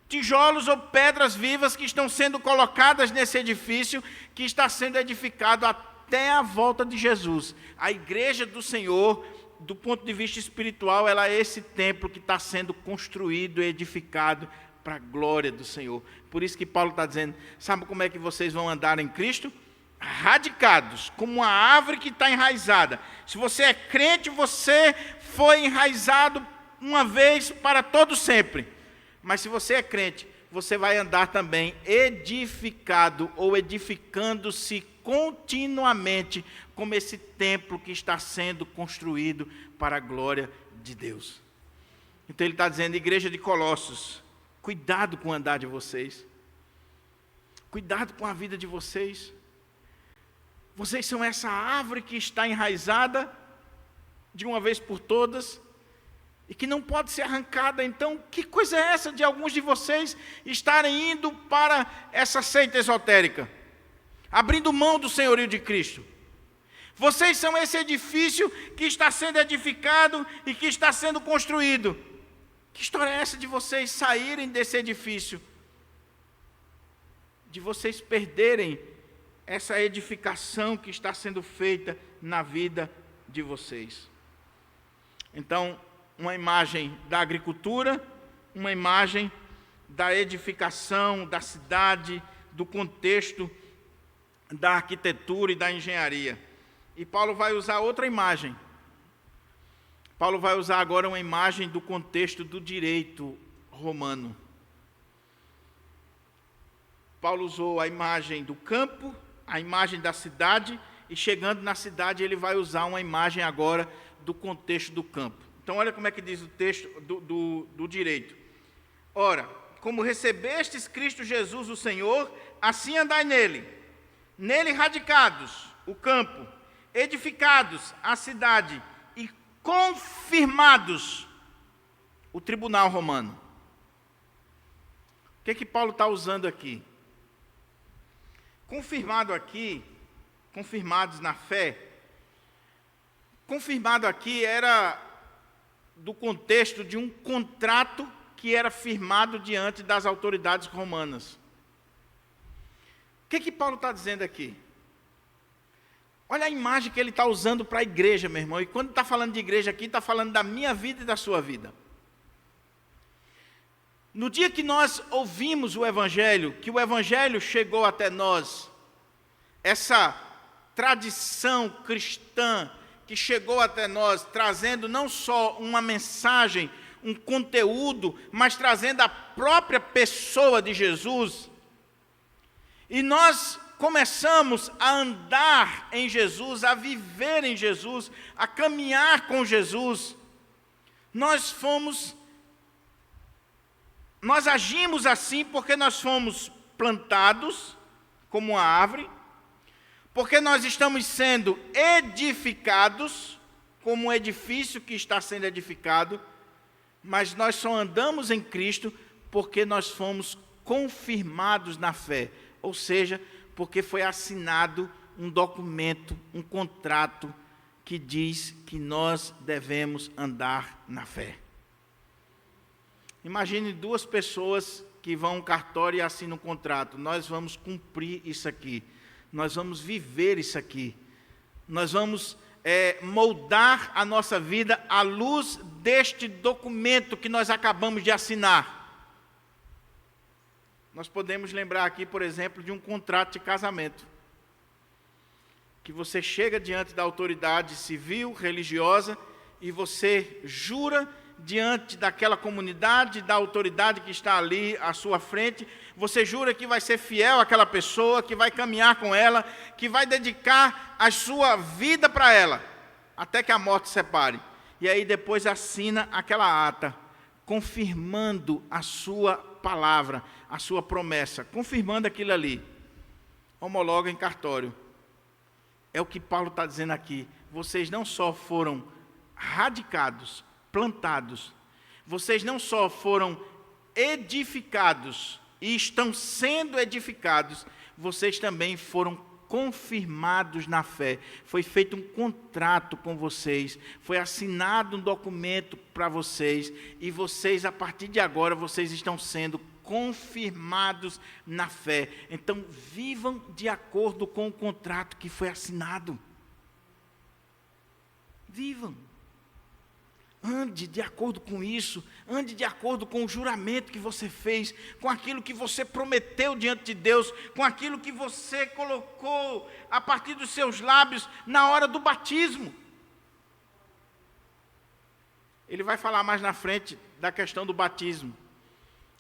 tijolos ou pedras vivas que estão sendo colocadas nesse edifício que está sendo edificado até a volta de Jesus. A igreja do Senhor, do ponto de vista espiritual, ela é esse templo que está sendo construído e edificado para a glória do Senhor. Por isso que Paulo está dizendo, sabe como é que vocês vão andar em Cristo? Radicados, como uma árvore que está enraizada. Se você é crente, você foi enraizado uma vez para todo sempre. Mas se você é crente, você vai andar também edificado ou edificando-se continuamente como esse templo que está sendo construído para a glória de Deus. Então ele está dizendo, igreja de Colossos, cuidado com o andar de vocês. Cuidado com a vida de vocês. Vocês são essa árvore que está enraizada de uma vez por todas e que não pode ser arrancada. Então, que coisa é essa de alguns de vocês estarem indo para essa seita esotérica, abrindo mão do senhorio de Cristo? Vocês são esse edifício que está sendo edificado e que está sendo construído. Que história é essa de vocês saírem desse edifício? De vocês perderem essa edificação que está sendo feita na vida de vocês. Então, uma imagem da agricultura, uma imagem da edificação da cidade, do contexto da arquitetura e da engenharia. E Paulo vai usar outra imagem. Paulo vai usar agora uma imagem do contexto do direito romano. Paulo usou a imagem do campo, a imagem da cidade, e chegando na cidade ele vai usar uma imagem agora do contexto do campo. Então olha como é que diz o texto do direito. Ora, como recebestes Cristo Jesus o Senhor, assim andai nele. Nele radicados, o campo, edificados, a cidade, e confirmados, o tribunal romano. O que é que Paulo está usando aqui? Confirmado aqui, confirmados na fé, confirmado aqui era do contexto de um contrato que era firmado diante das autoridades romanas. O que Paulo está dizendo aqui? Olha a imagem que ele está usando para a igreja, meu irmão. E quando está falando de igreja aqui, está falando da minha vida e da sua vida. No dia que nós ouvimos o Evangelho, que o Evangelho chegou até nós, essa tradição cristã que chegou até nós, trazendo não só uma mensagem, um conteúdo, mas trazendo a própria pessoa de Jesus, e nós começamos a andar em Jesus, a viver em Jesus, a caminhar com Jesus, nós agimos assim porque nós fomos plantados como uma árvore, porque nós estamos sendo edificados como um edifício que está sendo edificado, mas nós só andamos em Cristo porque nós fomos confirmados na fé, ou seja, porque foi assinado um documento, um contrato que diz que nós devemos andar na fé. Imagine duas pessoas que vão ao cartório e assinam um contrato. Nós vamos cumprir isso aqui. Nós vamos viver isso aqui. Nós vamos moldar a nossa vida à luz deste documento que nós acabamos de assinar. Nós podemos lembrar aqui, por exemplo, de um contrato de casamento. Que você chega diante da autoridade civil, religiosa, e você jura diante daquela comunidade, da autoridade que está ali à sua frente, você jura que vai ser fiel àquela pessoa, que vai caminhar com ela, que vai dedicar a sua vida para ela, até que a morte separe. E aí depois assina aquela ata, confirmando a sua palavra, a sua promessa, confirmando aquilo ali. Homologa em cartório. É o que Paulo está dizendo aqui. Vocês não só foram radicados, plantados, vocês não só foram edificados e estão sendo edificados, vocês também foram confirmados na fé. Foi feito um contrato com vocês, foi assinado um documento para vocês, e vocês, a partir de agora, vocês estão sendo confirmados na fé. Então, vivam de acordo com o contrato que foi assinado. Vivam. Ande de acordo com isso, ande de acordo com o juramento que você fez, com aquilo que você prometeu diante de Deus, com aquilo que você colocou a partir dos seus lábios na hora do batismo. Ele vai falar mais na frente da questão do batismo.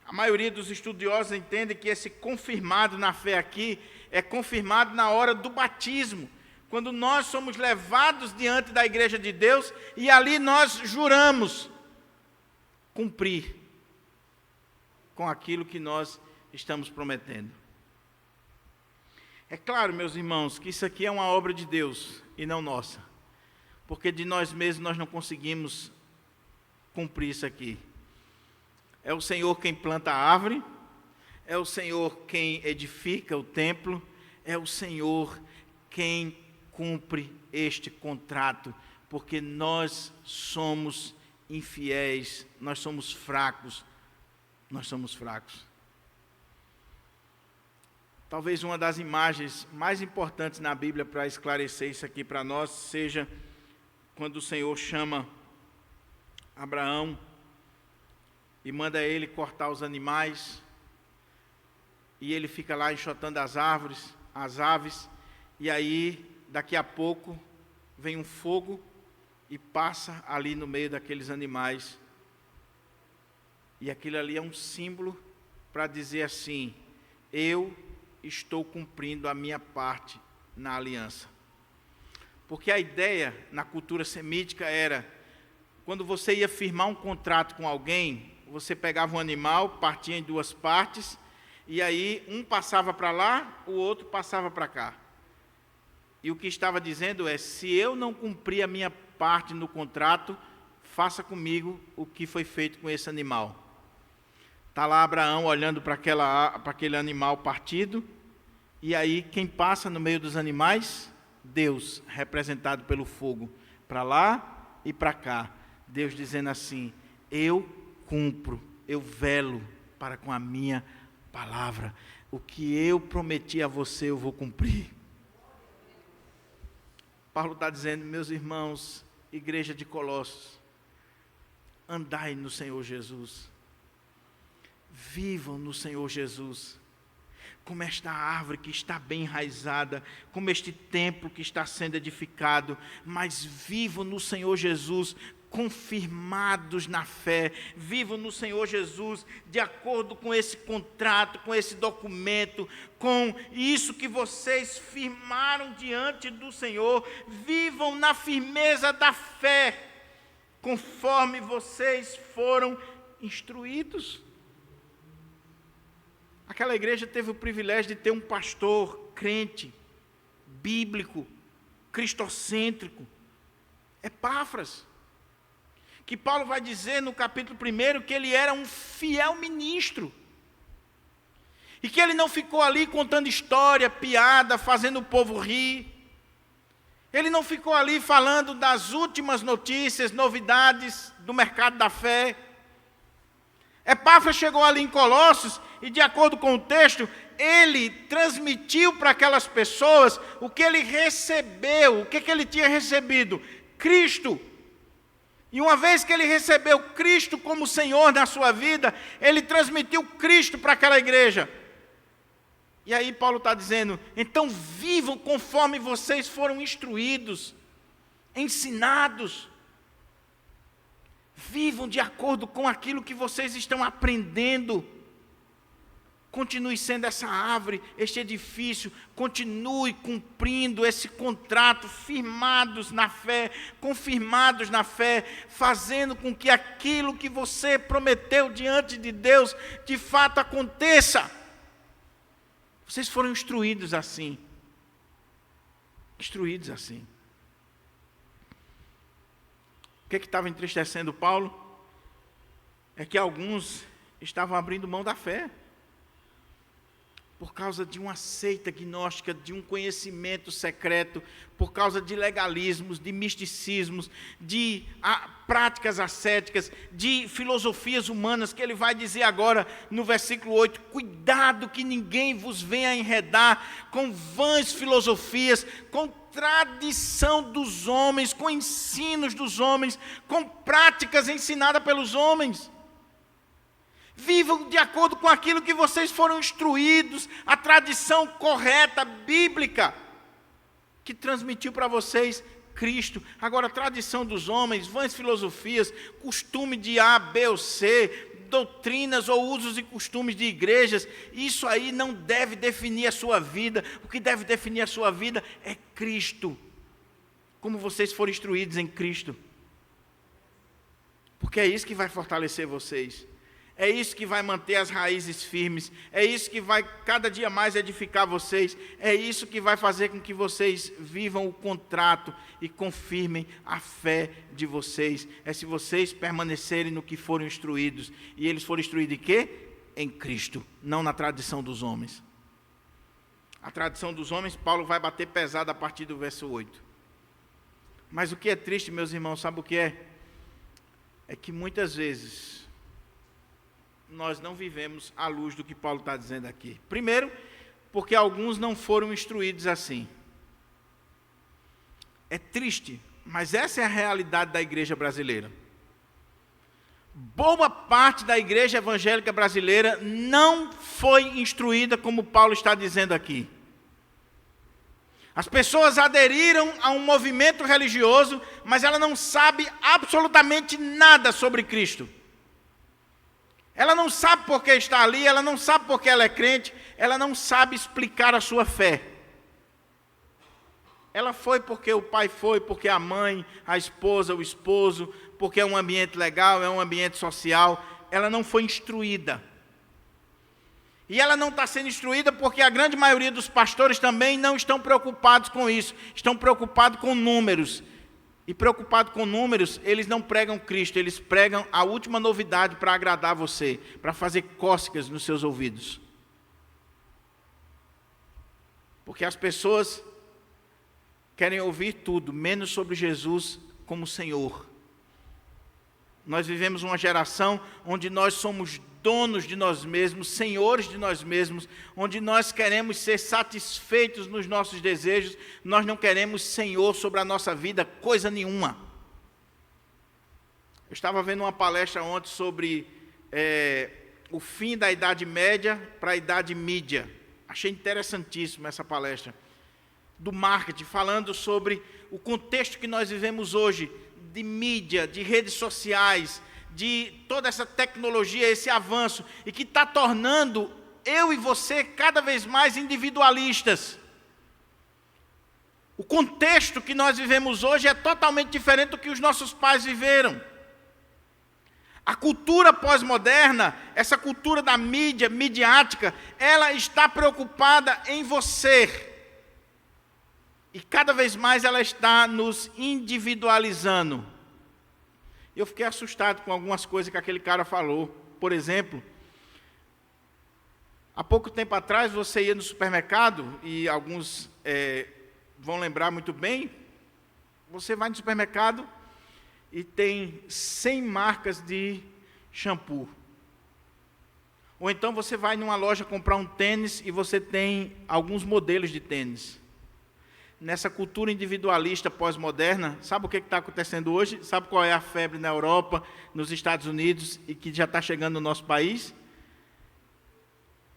A maioria dos estudiosos entende que esse confirmado na fé aqui é confirmado na hora do batismo, quando nós somos levados diante da igreja de Deus e ali nós juramos cumprir com aquilo que nós estamos prometendo. É claro, meus irmãos, que isso aqui é uma obra de Deus e não nossa, porque de nós mesmos nós não conseguimos cumprir isso aqui. É o Senhor quem planta a árvore, é o Senhor quem edifica o templo, é o Senhor quem cumpre este contrato, porque nós somos infiéis, nós somos fracos, Talvez uma das imagens mais importantes na Bíblia para esclarecer isso aqui para nós seja quando o Senhor chama Abraão e manda ele cortar os animais, e ele fica lá enxotando as aves, e aí daqui a pouco vem um fogo e passa ali no meio daqueles animais. E aquilo ali é um símbolo para dizer assim: eu estou cumprindo a minha parte na aliança. Porque a ideia na cultura semítica era, quando você ia firmar um contrato com alguém, você pegava um animal, partia em duas partes, e aí um passava para lá, o outro passava para cá. E o que estava dizendo é: se eu não cumprir a minha parte no contrato, faça comigo o que foi feito com esse animal. Está lá Abraão olhando para aquele animal partido, e aí quem passa no meio dos animais? Deus, representado pelo fogo, para lá e para cá. Deus dizendo assim: eu cumpro, eu velo para com a minha palavra. O que eu prometi a você, eu vou cumprir. Paulo está dizendo: meus irmãos, igreja de Colossos, andai no Senhor Jesus, vivam no Senhor Jesus, como esta árvore que está bem enraizada, como este templo que está sendo edificado, mas vivam no Senhor Jesus, confirmados na fé, vivam no Senhor Jesus, de acordo com esse contrato, com esse documento, com isso que vocês firmaram diante do Senhor, vivam na firmeza da fé, conforme vocês foram instruídos. Aquela igreja teve o privilégio de ter um pastor crente, bíblico, cristocêntrico, Epáfras, que Paulo vai dizer no capítulo 1 que ele era um fiel ministro, e que ele não ficou ali contando história, piada, fazendo o povo rir, ele não ficou ali falando das últimas notícias, novidades do mercado da fé. Epáfras chegou ali em Colossos e, de acordo com o texto, ele transmitiu para aquelas pessoas o que ele recebeu. O que ele tinha recebido? Cristo. E uma vez que ele recebeu Cristo como Senhor na sua vida, ele transmitiu Cristo para aquela igreja. E aí Paulo está dizendo, então vivam conforme vocês foram instruídos, ensinados. Vivam de acordo com aquilo que vocês estão aprendendo. Continue sendo essa árvore, este edifício, continue cumprindo esse contrato, firmados na fé, confirmados na fé, fazendo com que aquilo que você prometeu diante de Deus, de fato aconteça. Vocês foram instruídos assim. Instruídos assim. O que estava entristecendo Paulo? É que alguns estavam abrindo mão da fé. Por causa de uma seita gnóstica, de um conhecimento secreto, por causa de legalismos, de misticismos, de práticas ascéticas, de filosofias humanas, que ele vai dizer agora no versículo 8, cuidado que ninguém vos venha enredar com vãs filosofias, com tradição dos homens, com ensinos dos homens, com práticas ensinadas pelos homens. Vivam de acordo com aquilo que vocês foram instruídos, a tradição correta, bíblica, que transmitiu para vocês Cristo. Agora, a tradição dos homens, vãs filosofias, costume de A, B ou C, doutrinas ou usos e costumes de igrejas, isso aí não deve definir a sua vida. O que deve definir a sua vida é Cristo. Como vocês foram instruídos em Cristo. Porque é isso que vai fortalecer vocês. É isso que vai manter as raízes firmes. É isso que vai cada dia mais edificar vocês. É isso que vai fazer com que vocês vivam o contrato e confirmem a fé de vocês. É se vocês permanecerem no que foram instruídos. E eles foram instruídos em quê? Em Cristo, não na tradição dos homens. A tradição dos homens, Paulo vai bater pesado a partir do verso 8. Mas o que é triste, meus irmãos, sabe o que é? É que muitas vezes nós não vivemos à luz do que Paulo está dizendo aqui. Primeiro, porque alguns não foram instruídos assim. É triste, mas essa é a realidade da igreja brasileira. Boa parte da igreja evangélica brasileira não foi instruída como Paulo está dizendo aqui. As pessoas aderiram a um movimento religioso, mas ela não sabe absolutamente nada sobre Cristo. Ela não sabe por que está ali, ela não sabe por que ela é crente, ela não sabe explicar a sua fé. Ela foi porque o pai foi, porque a mãe, a esposa, o esposo, porque é um ambiente legal, é um ambiente social. Ela não foi instruída. E ela não está sendo instruída porque a grande maioria dos pastores também não estão preocupados com isso. Estão preocupados com números. E preocupado com números, eles não pregam Cristo, eles pregam a última novidade para agradar você, para fazer cócegas nos seus ouvidos. Porque as pessoas querem ouvir tudo, menos sobre Jesus como Senhor. Nós vivemos uma geração onde nós somos donos de nós mesmos, senhores de nós mesmos, onde nós queremos ser satisfeitos nos nossos desejos, nós não queremos Senhor sobre a nossa vida, coisa nenhuma. Eu estava vendo uma palestra ontem sobre o fim da Idade Média para a Idade Mídia. Achei interessantíssima essa palestra. Do marketing, falando sobre o contexto que nós vivemos hoje, de mídia, de redes sociais, de toda essa tecnologia, esse avanço, e que está tornando eu e você cada vez mais individualistas. O contexto que nós vivemos hoje é totalmente diferente do que os nossos pais viveram. A cultura pós-moderna, essa cultura da mídia, midiática, ela está preocupada em você. E cada vez mais ela está nos individualizando. Eu fiquei assustado com algumas coisas que aquele cara falou. Por exemplo, há pouco tempo atrás você ia no supermercado, e alguns vão lembrar muito bem, você vai no supermercado e tem 100 marcas de shampoo. Ou então você vai numa loja comprar um tênis e você tem alguns modelos de tênis. Nessa cultura individualista pós-moderna, sabe o que está acontecendo hoje? Sabe qual é a febre na Europa, nos Estados Unidos e que já está chegando no nosso país?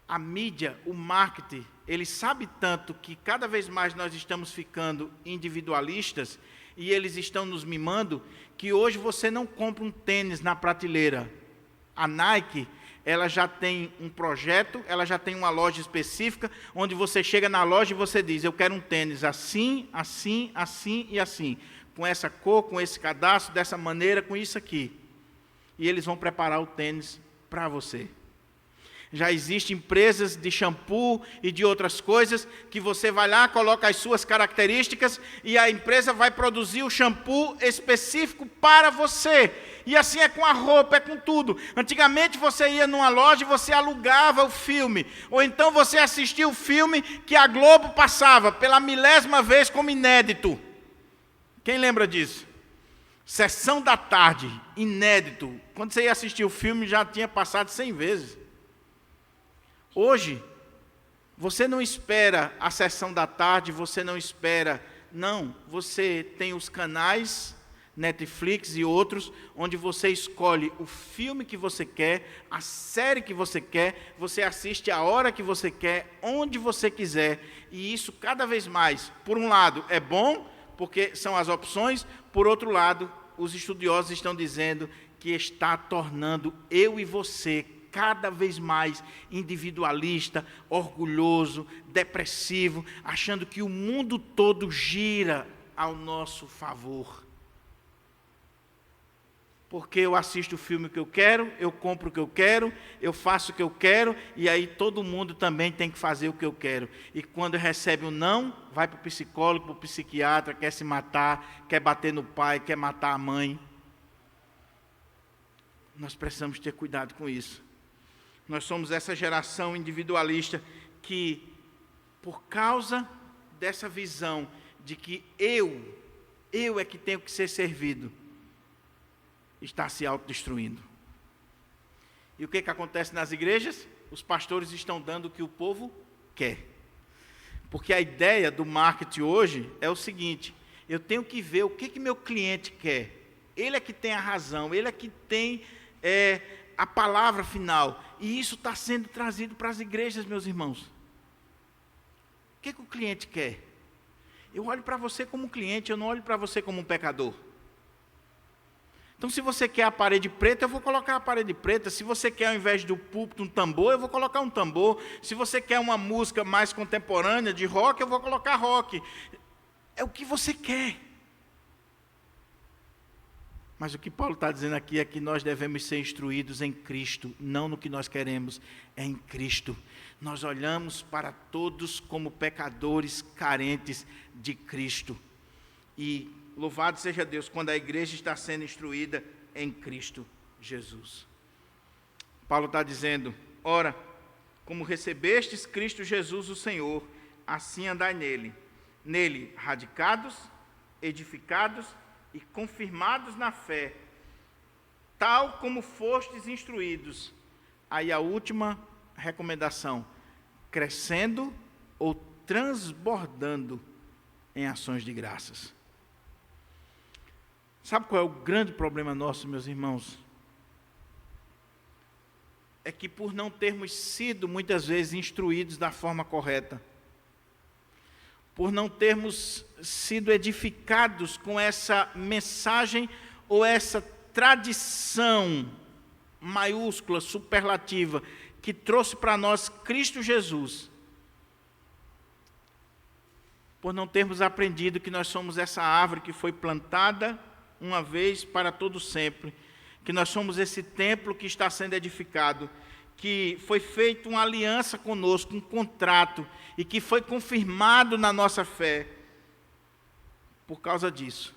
A mídia, o marketing, ele sabe tanto que cada vez mais nós estamos ficando individualistas e eles estão nos mimando, que hoje você não compra um tênis na prateleira. A Nike, ela já tem um projeto, ela já tem uma loja específica, onde você chega na loja e você diz, eu quero um tênis assim, assim, assim e assim, com essa cor, com esse cadastro, dessa maneira, com isso aqui. E eles vão preparar o tênis para você. Já existem empresas de shampoo e de outras coisas, que você vai lá, coloca as suas características, e a empresa vai produzir o shampoo específico para você. E assim é com a roupa, é com tudo. Antigamente você ia numa loja e você alugava o filme, ou então você assistia o filme que a Globo passava, pela 1000ª vez como inédito. Quem lembra disso? Sessão da tarde, inédito. Quando você ia assistir o filme, já tinha passado 100 vezes. Hoje, você não espera a sessão da tarde, você não espera, não, você tem os canais, Netflix e outros, onde você escolhe o filme que você quer, a série que você quer, você assiste a hora que você quer, onde você quiser, e isso cada vez mais, por um lado, é bom, porque são as opções, por outro lado, os estudiosos estão dizendo que está tornando eu e você cada vez mais individualista, orgulhoso, depressivo, achando que o mundo todo gira ao nosso favor. Porque eu assisto o filme que eu quero, eu compro o que eu quero, eu faço o que eu quero, e aí todo mundo também tem que fazer o que eu quero. E quando recebe um não, vai para o psicólogo, para o psiquiatra, quer se matar, quer bater no pai, quer matar a mãe. Nós precisamos ter cuidado com isso. Nós somos essa geração individualista que, por causa dessa visão de que eu é que tenho que ser servido, está se autodestruindo. E o que acontece nas igrejas? Os pastores estão dando o que o povo quer. Porque a ideia do marketing hoje é o seguinte, eu tenho que ver o que meu cliente quer. Ele é que tem a razão, ele é que tem a palavra final. E isso está sendo trazido para as igrejas, meus irmãos. O que o cliente quer? Eu olho para você como um cliente, eu não olho para você como um pecador. Então, se você quer a parede preta, eu vou colocar a parede preta. Se você quer, ao invés do púlpito, um tambor, eu vou colocar um tambor. Se você quer uma música mais contemporânea, de rock, eu vou colocar rock. É o que você quer. Mas o que Paulo está dizendo aqui é que nós devemos ser instruídos em Cristo, não no que nós queremos, é em Cristo. Nós olhamos para todos como pecadores carentes de Cristo. E louvado seja Deus quando a igreja está sendo instruída em Cristo Jesus. Paulo está dizendo, ora, como recebestes Cristo Jesus o Senhor, assim andai nele. Nele radicados, edificados e confirmados na fé, tal como fostes instruídos. Aí a última recomendação, crescendo ou transbordando em ações de graças. Sabe qual é o grande problema nosso, meus irmãos? É que por não termos sido muitas vezes instruídos da forma correta, por não termos sido edificados com essa mensagem ou essa tradição maiúscula, superlativa, que trouxe para nós Cristo Jesus, por não termos aprendido que nós somos essa árvore que foi plantada uma vez para todo sempre, que nós somos esse templo que está sendo edificado, que foi feita uma aliança conosco, um contrato, e que foi confirmado na nossa fé. Por causa disso,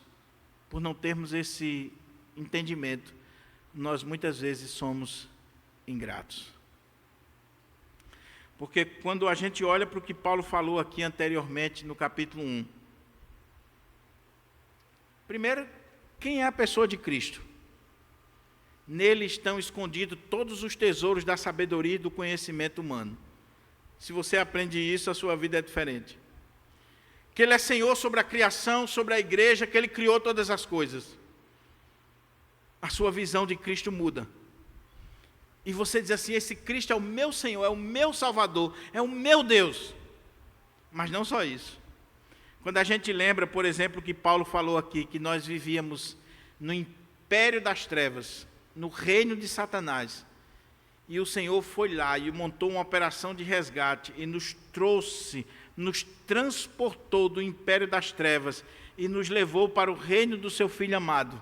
por não termos esse entendimento, nós muitas vezes somos ingratos. Porque quando a gente olha para o que Paulo falou aqui anteriormente no capítulo 1, primeiro, quem é a pessoa de Cristo? Nele estão escondidos todos os tesouros da sabedoria e do conhecimento humano. Se você aprende isso, a sua vida é diferente. Que Ele é Senhor sobre a criação, sobre a igreja, que Ele criou todas as coisas. A sua visão de Cristo muda. E você diz assim: esse Cristo é o meu Senhor, é o meu Salvador, é o meu Deus. Mas não só isso. Quando a gente lembra, por exemplo, que Paulo falou aqui, que nós vivíamos no império das trevas, no reino de Satanás, e o Senhor foi lá e montou uma operação de resgate e nos trouxe, nos transportou do império das trevas e nos levou para o reino do seu Filho amado.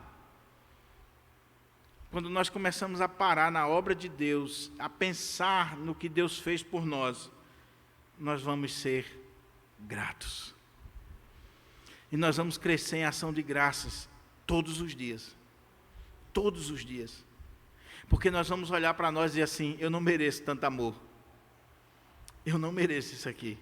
Quando nós começamos a parar na obra de Deus, a pensar no que Deus fez por nós, nós vamos ser gratos. E nós vamos crescer em ação de graças todos os dias. Todos os dias. Porque nós vamos olhar para nós e dizer assim: eu não mereço tanto amor. Eu não mereço isso aqui.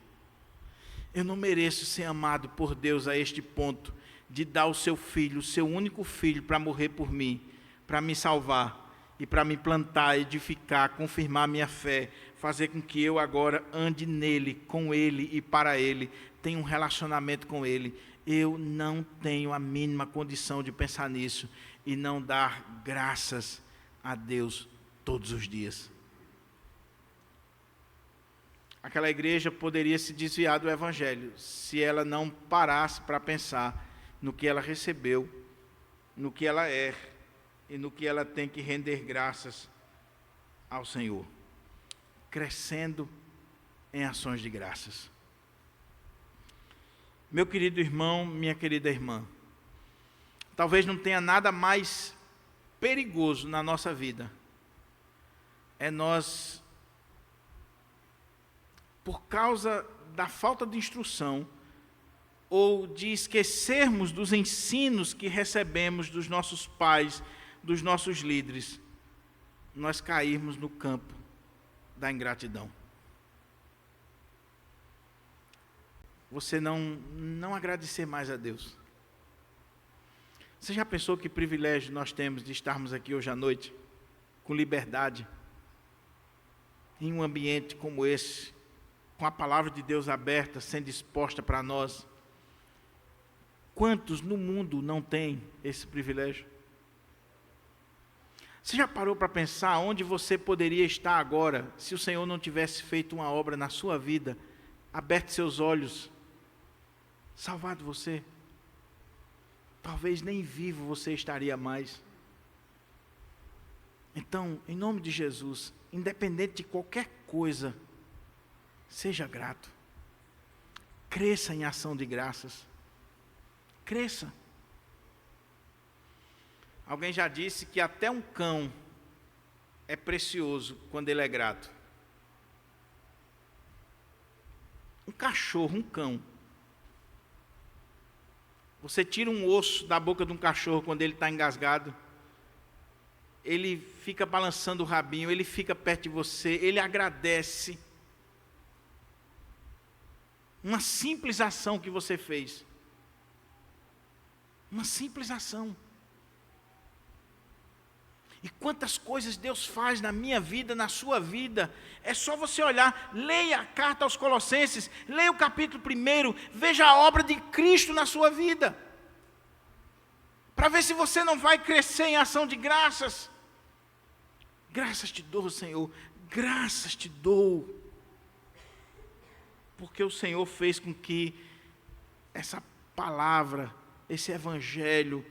Eu não mereço ser amado por Deus a este ponto de dar o seu filho, o seu único filho, para morrer por mim, para me salvar e para me plantar, edificar, confirmar minha fé, fazer com que eu agora ande nele, com ele e para ele, tenha um relacionamento com ele. Eu não tenho a mínima condição de pensar nisso e não dar graças a Deus todos os dias. Aquela igreja poderia se desviar do Evangelho se ela não parasse para pensar no que ela recebeu, no que ela é e no que ela tem que render graças ao Senhor, crescendo em ações de graças. Meu querido irmão, minha querida irmã, talvez não tenha nada mais perigoso na nossa vida, é nós, por causa da falta de instrução, ou de esquecermos dos ensinos que recebemos dos nossos pais, dos nossos líderes, nós cairmos no campo da ingratidão. Você não agradecer mais a Deus. Você já pensou que privilégio nós temos de estarmos aqui hoje à noite, com liberdade, em um ambiente como esse, com a palavra de Deus aberta, sendo exposta para nós? Quantos no mundo não têm esse privilégio? Você já parou para pensar onde você poderia estar agora, se o Senhor não tivesse feito uma obra na sua vida, aberto seus olhos, salvado você? Talvez nem vivo você estaria mais. Então, em nome de Jesus, independente de qualquer coisa, seja grato. Cresça em ação de graças. Cresça. Alguém já disse que até um cão é precioso quando ele é grato. Um cachorro, um cão. Você tira um osso da boca de um cachorro quando ele está engasgado, ele fica balançando o rabinho, ele fica perto de você, ele agradece. Uma simples ação que você fez. Uma simples ação. E quantas coisas Deus faz na minha vida, na sua vida. É só você olhar, leia a carta aos Colossenses, leia o capítulo 1, veja a obra de Cristo na sua vida, para ver se você não vai crescer em ação de graças. Graças te dou, Senhor, graças te dou, porque o Senhor fez com que essa palavra, esse evangelho,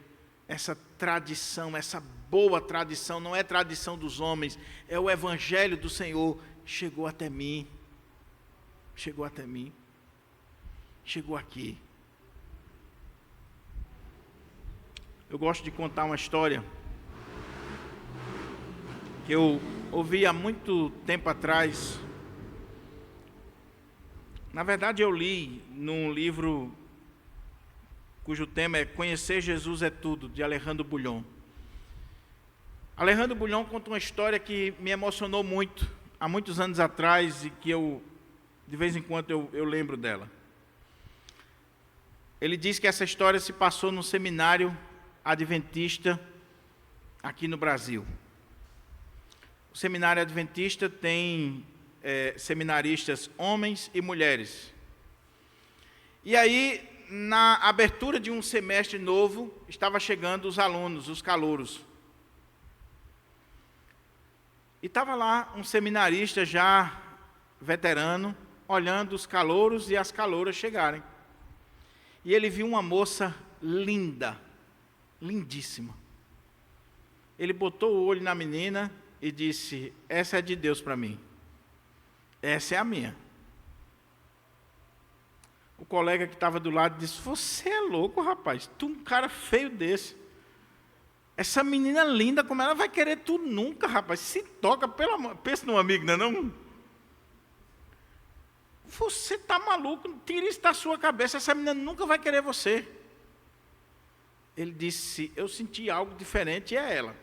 essa tradição, essa boa tradição, não é tradição dos homens, é o evangelho do Senhor, chegou até mim, chegou até mim, chegou aqui. Eu gosto de contar uma história que eu ouvi há muito tempo atrás. Na verdade, eu li num livro cujo tema é Conhecer Jesus é Tudo, de Alejandro Bulhon. Alejandro Bulhon conta uma história que me emocionou muito, há muitos anos atrás, e que de vez em quando eu lembro dela. Ele diz que essa história se passou num seminário adventista aqui no Brasil. seminário adventista tem seminaristas homens e mulheres. E aí, na abertura de um semestre novo, estava chegando os alunos, os calouros. E estava lá um seminarista já veterano, olhando os calouros e as calouras chegarem. E ele viu uma moça linda, lindíssima. Ele botou o olho na menina e disse: essa é de Deus para mim. Essa é a minha. O colega que estava do lado disse: você é louco, rapaz, tu um cara feio desse. Essa menina linda, como ela vai querer tu nunca, rapaz? Se toca, pelo amor. Pensa num amigo, não é não? Você está maluco, tira isso da sua cabeça, essa menina nunca vai querer você. Ele disse: eu senti algo diferente, e é ela.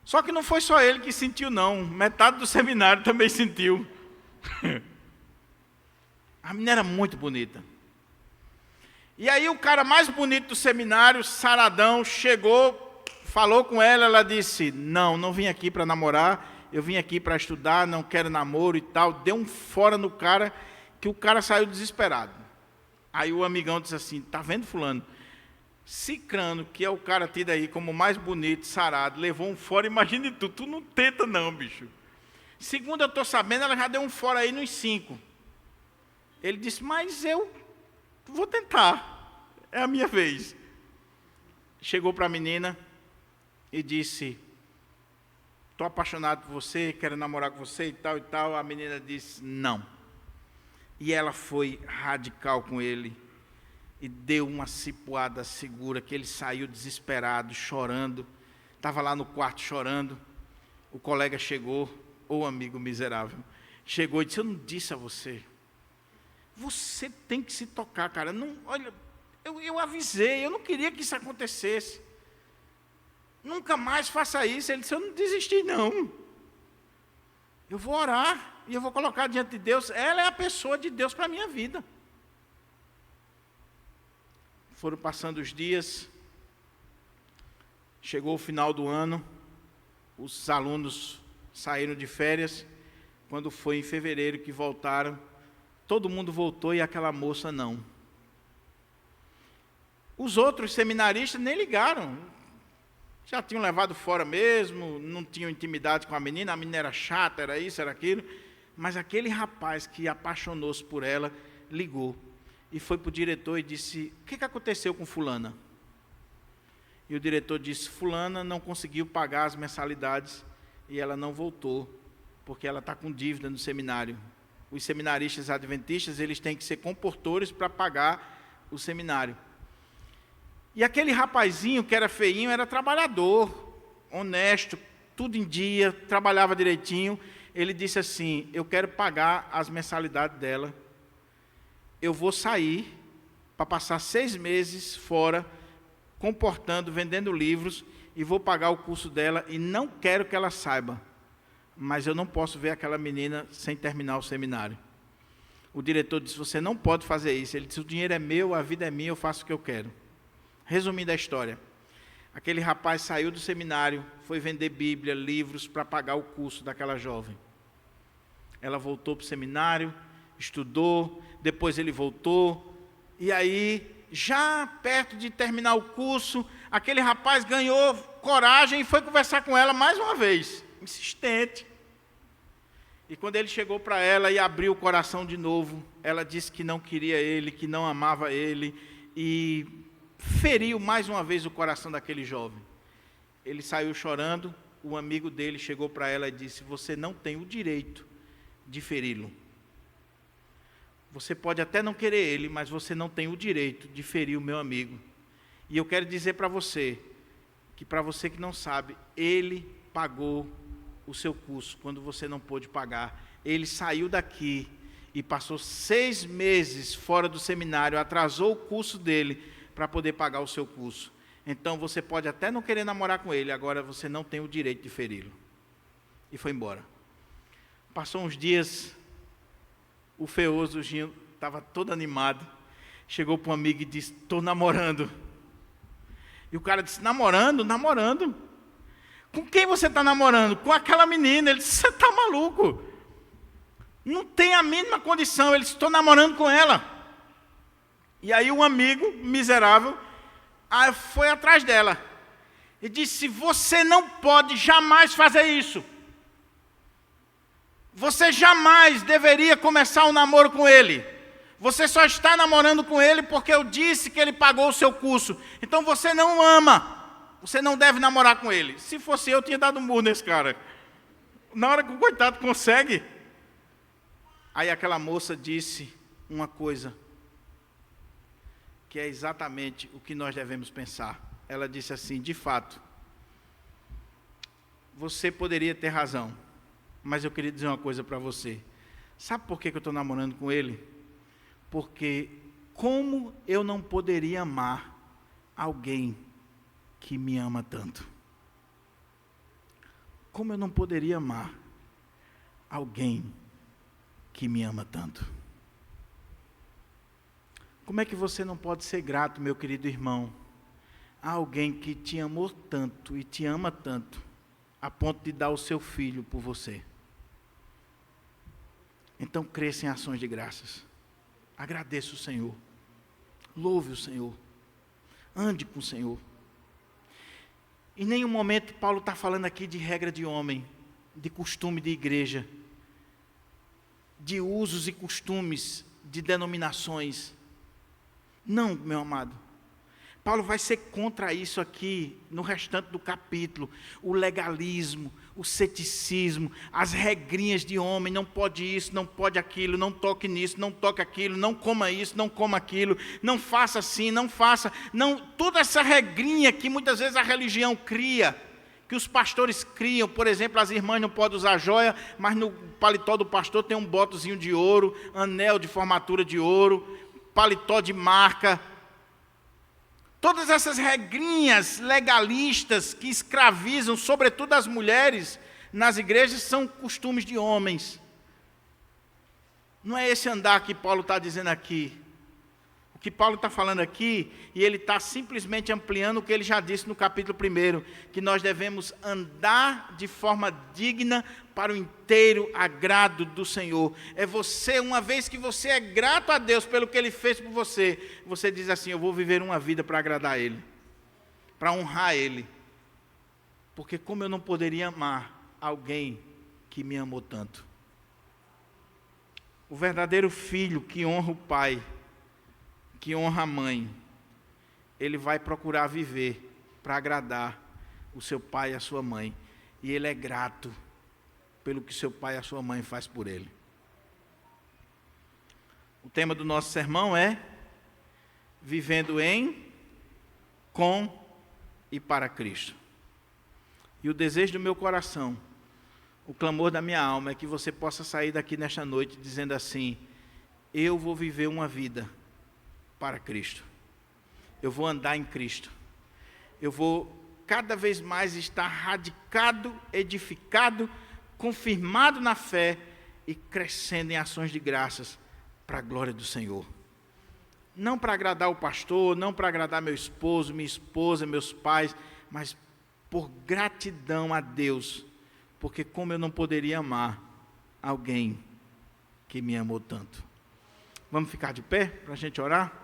Só que não foi só ele que sentiu, não. Metade do seminário também sentiu. A menina era muito bonita. E aí o cara mais bonito do seminário, saradão, chegou, falou com ela, ela disse: não vim aqui para namorar, eu vim aqui para estudar, não quero namoro e tal. Deu um fora no cara, que o cara saiu desesperado. Aí o amigão disse assim: tá vendo, fulano? Cicrano, que é o cara tido aí como o mais bonito, sarado, levou um fora, imagine tu não tenta não, bicho. Segundo eu estou sabendo, ela já deu um fora aí nos 5. Ele disse: mas eu vou tentar, é a minha vez. Chegou para a menina e disse: estou apaixonado por você, quero namorar com você e tal e tal. A menina disse: não. E ela foi radical com ele e deu uma cipuada segura, que ele saiu desesperado, chorando. Estava lá no quarto chorando. O colega chegou, ou amigo miserável, chegou e disse: eu não disse a você. Você tem que se tocar, cara. Não, olha, eu avisei, eu não queria que isso acontecesse. Nunca mais faça isso. Ele disse: eu não desisti, não. Eu vou orar e eu vou colocar diante de Deus. Ela é a pessoa de Deus para a minha vida. Foram passando os dias. Chegou o final do ano. Os alunos saíram de férias. Quando foi em fevereiro que voltaram, todo mundo voltou e aquela moça não. Os outros seminaristas nem ligaram. Já tinham levado fora mesmo, não tinham intimidade com a menina era chata, era isso, era aquilo. Mas aquele rapaz que apaixonou-se por ela, ligou. E foi para o diretor e disse: o que aconteceu com fulana? E o diretor disse: fulana não conseguiu pagar as mensalidades e ela não voltou, porque ela está com dívida no seminário. Os seminaristas adventistas, eles têm que ser comportores para pagar o seminário. E aquele rapazinho que era feinho, era trabalhador, honesto, tudo em dia, trabalhava direitinho. Ele disse assim: eu quero pagar as mensalidades dela. Eu vou sair para passar 6 meses fora, comportando, vendendo livros, e vou pagar o curso dela, e não quero que ela saiba. Mas eu não posso ver aquela menina sem terminar o seminário. O diretor disse: você não pode fazer isso. Ele disse: o dinheiro é meu, a vida é minha, eu faço o que eu quero. Resumindo a história, aquele rapaz saiu do seminário, foi vender Bíblia, livros, para pagar o curso daquela jovem. Ela voltou para o seminário, estudou, depois ele voltou, e aí, já perto de terminar o curso, aquele rapaz ganhou coragem e foi conversar com ela mais uma vez, insistente. E quando ele chegou para ela e abriu o coração de novo, ela disse que não queria ele, que não amava ele, e feriu mais uma vez o coração daquele jovem. Ele saiu chorando, o amigo dele chegou para ela e disse: você não tem o direito de feri-lo. Você pode até não querer ele, mas você não tem o direito de ferir o meu amigo. E eu quero dizer para você, que não sabe, ele pagou o seu curso quando você não pôde pagar. Ele saiu daqui e passou 6 meses fora do seminário, atrasou o curso dele para poder pagar o seu curso. Então você pode até não querer namorar com ele, agora você não tem o direito de feri-lo. E foi embora. Passou uns dias, o feiosozinho estava todo animado, chegou para um amigo e disse: estou namorando. E o cara disse: namorando? Namorando. Com quem você está namorando? Com aquela menina. Ele disse, você está maluco? Não tem a mínima condição. Ele disse, estou namorando com ela. E aí um amigo miserável foi atrás dela. E disse, você não pode jamais fazer isso. Você jamais deveria começar um namoro com ele. Você só está namorando com ele porque eu disse que ele pagou o seu curso. Então você não ama. Você não deve namorar com ele. Se fosse eu tinha dado um murro nesse cara. Na hora que o coitado consegue. Aí aquela moça disse uma coisa que é exatamente o que nós devemos pensar. Ela disse assim, de fato, você poderia ter razão, mas eu queria dizer uma coisa para você. Sabe por que eu estou namorando com ele? Porque como eu não poderia amar alguém que me ama tanto? Como eu não poderia amar alguém que me ama tanto? Como é que você não pode ser grato, meu querido irmão, a alguém que te amou tanto e te ama tanto, a ponto de dar o seu filho por você? Então cresça em ações de graças. Agradeça o Senhor. Louve o Senhor. Ande com o Senhor. Em nenhum momento Paulo está falando aqui de regra de homem, de costume de igreja, de usos e costumes de denominações. Não, meu amado. Paulo vai ser contra isso aqui no restante do capítulo. O legalismo, o ceticismo, as regrinhas de homem, não pode isso, não pode aquilo, não toque nisso, não toque aquilo, não coma isso, não coma aquilo, não faça assim, não faça. Não, toda essa regrinha que muitas vezes a religião cria, que os pastores criam. Por exemplo, as irmãs não podem usar joia, mas no paletó do pastor tem um botozinho de ouro, anel de formatura de ouro, paletó de marca. Todas essas regrinhas legalistas que escravizam, sobretudo as mulheres, nas igrejas, são costumes de homens. Não é esse andar que Paulo está dizendo aqui. O que Paulo está falando aqui, e ele está simplesmente ampliando o que ele já disse no capítulo 1, que nós devemos andar de forma digna para o inteiro agrado do Senhor. É você, uma vez que você é grato a Deus pelo que Ele fez por você, você diz assim, eu vou viver uma vida para agradar Ele, para honrar Ele. Porque como eu não poderia amar alguém que me amou tanto? O verdadeiro filho que honra o pai, que honra a mãe, ele vai procurar viver para agradar o seu pai e a sua mãe. E ele é grato pelo que seu pai e a sua mãe faz por ele. O tema do nosso sermão é vivendo em, com e para Cristo. E o desejo do meu coração, o clamor da minha alma é que você possa sair daqui nesta noite dizendo assim, eu vou viver uma vida para Cristo. Eu vou andar em Cristo. Eu vou cada vez mais estar radicado, edificado, confirmado na fé e crescendo em ações de graças para a glória do Senhor. Não para agradar o pastor, não para agradar meu esposo, minha esposa, meus pais, mas por gratidão a Deus, porque como eu não poderia amar alguém que me amou tanto. Vamos ficar de pé para a gente orar?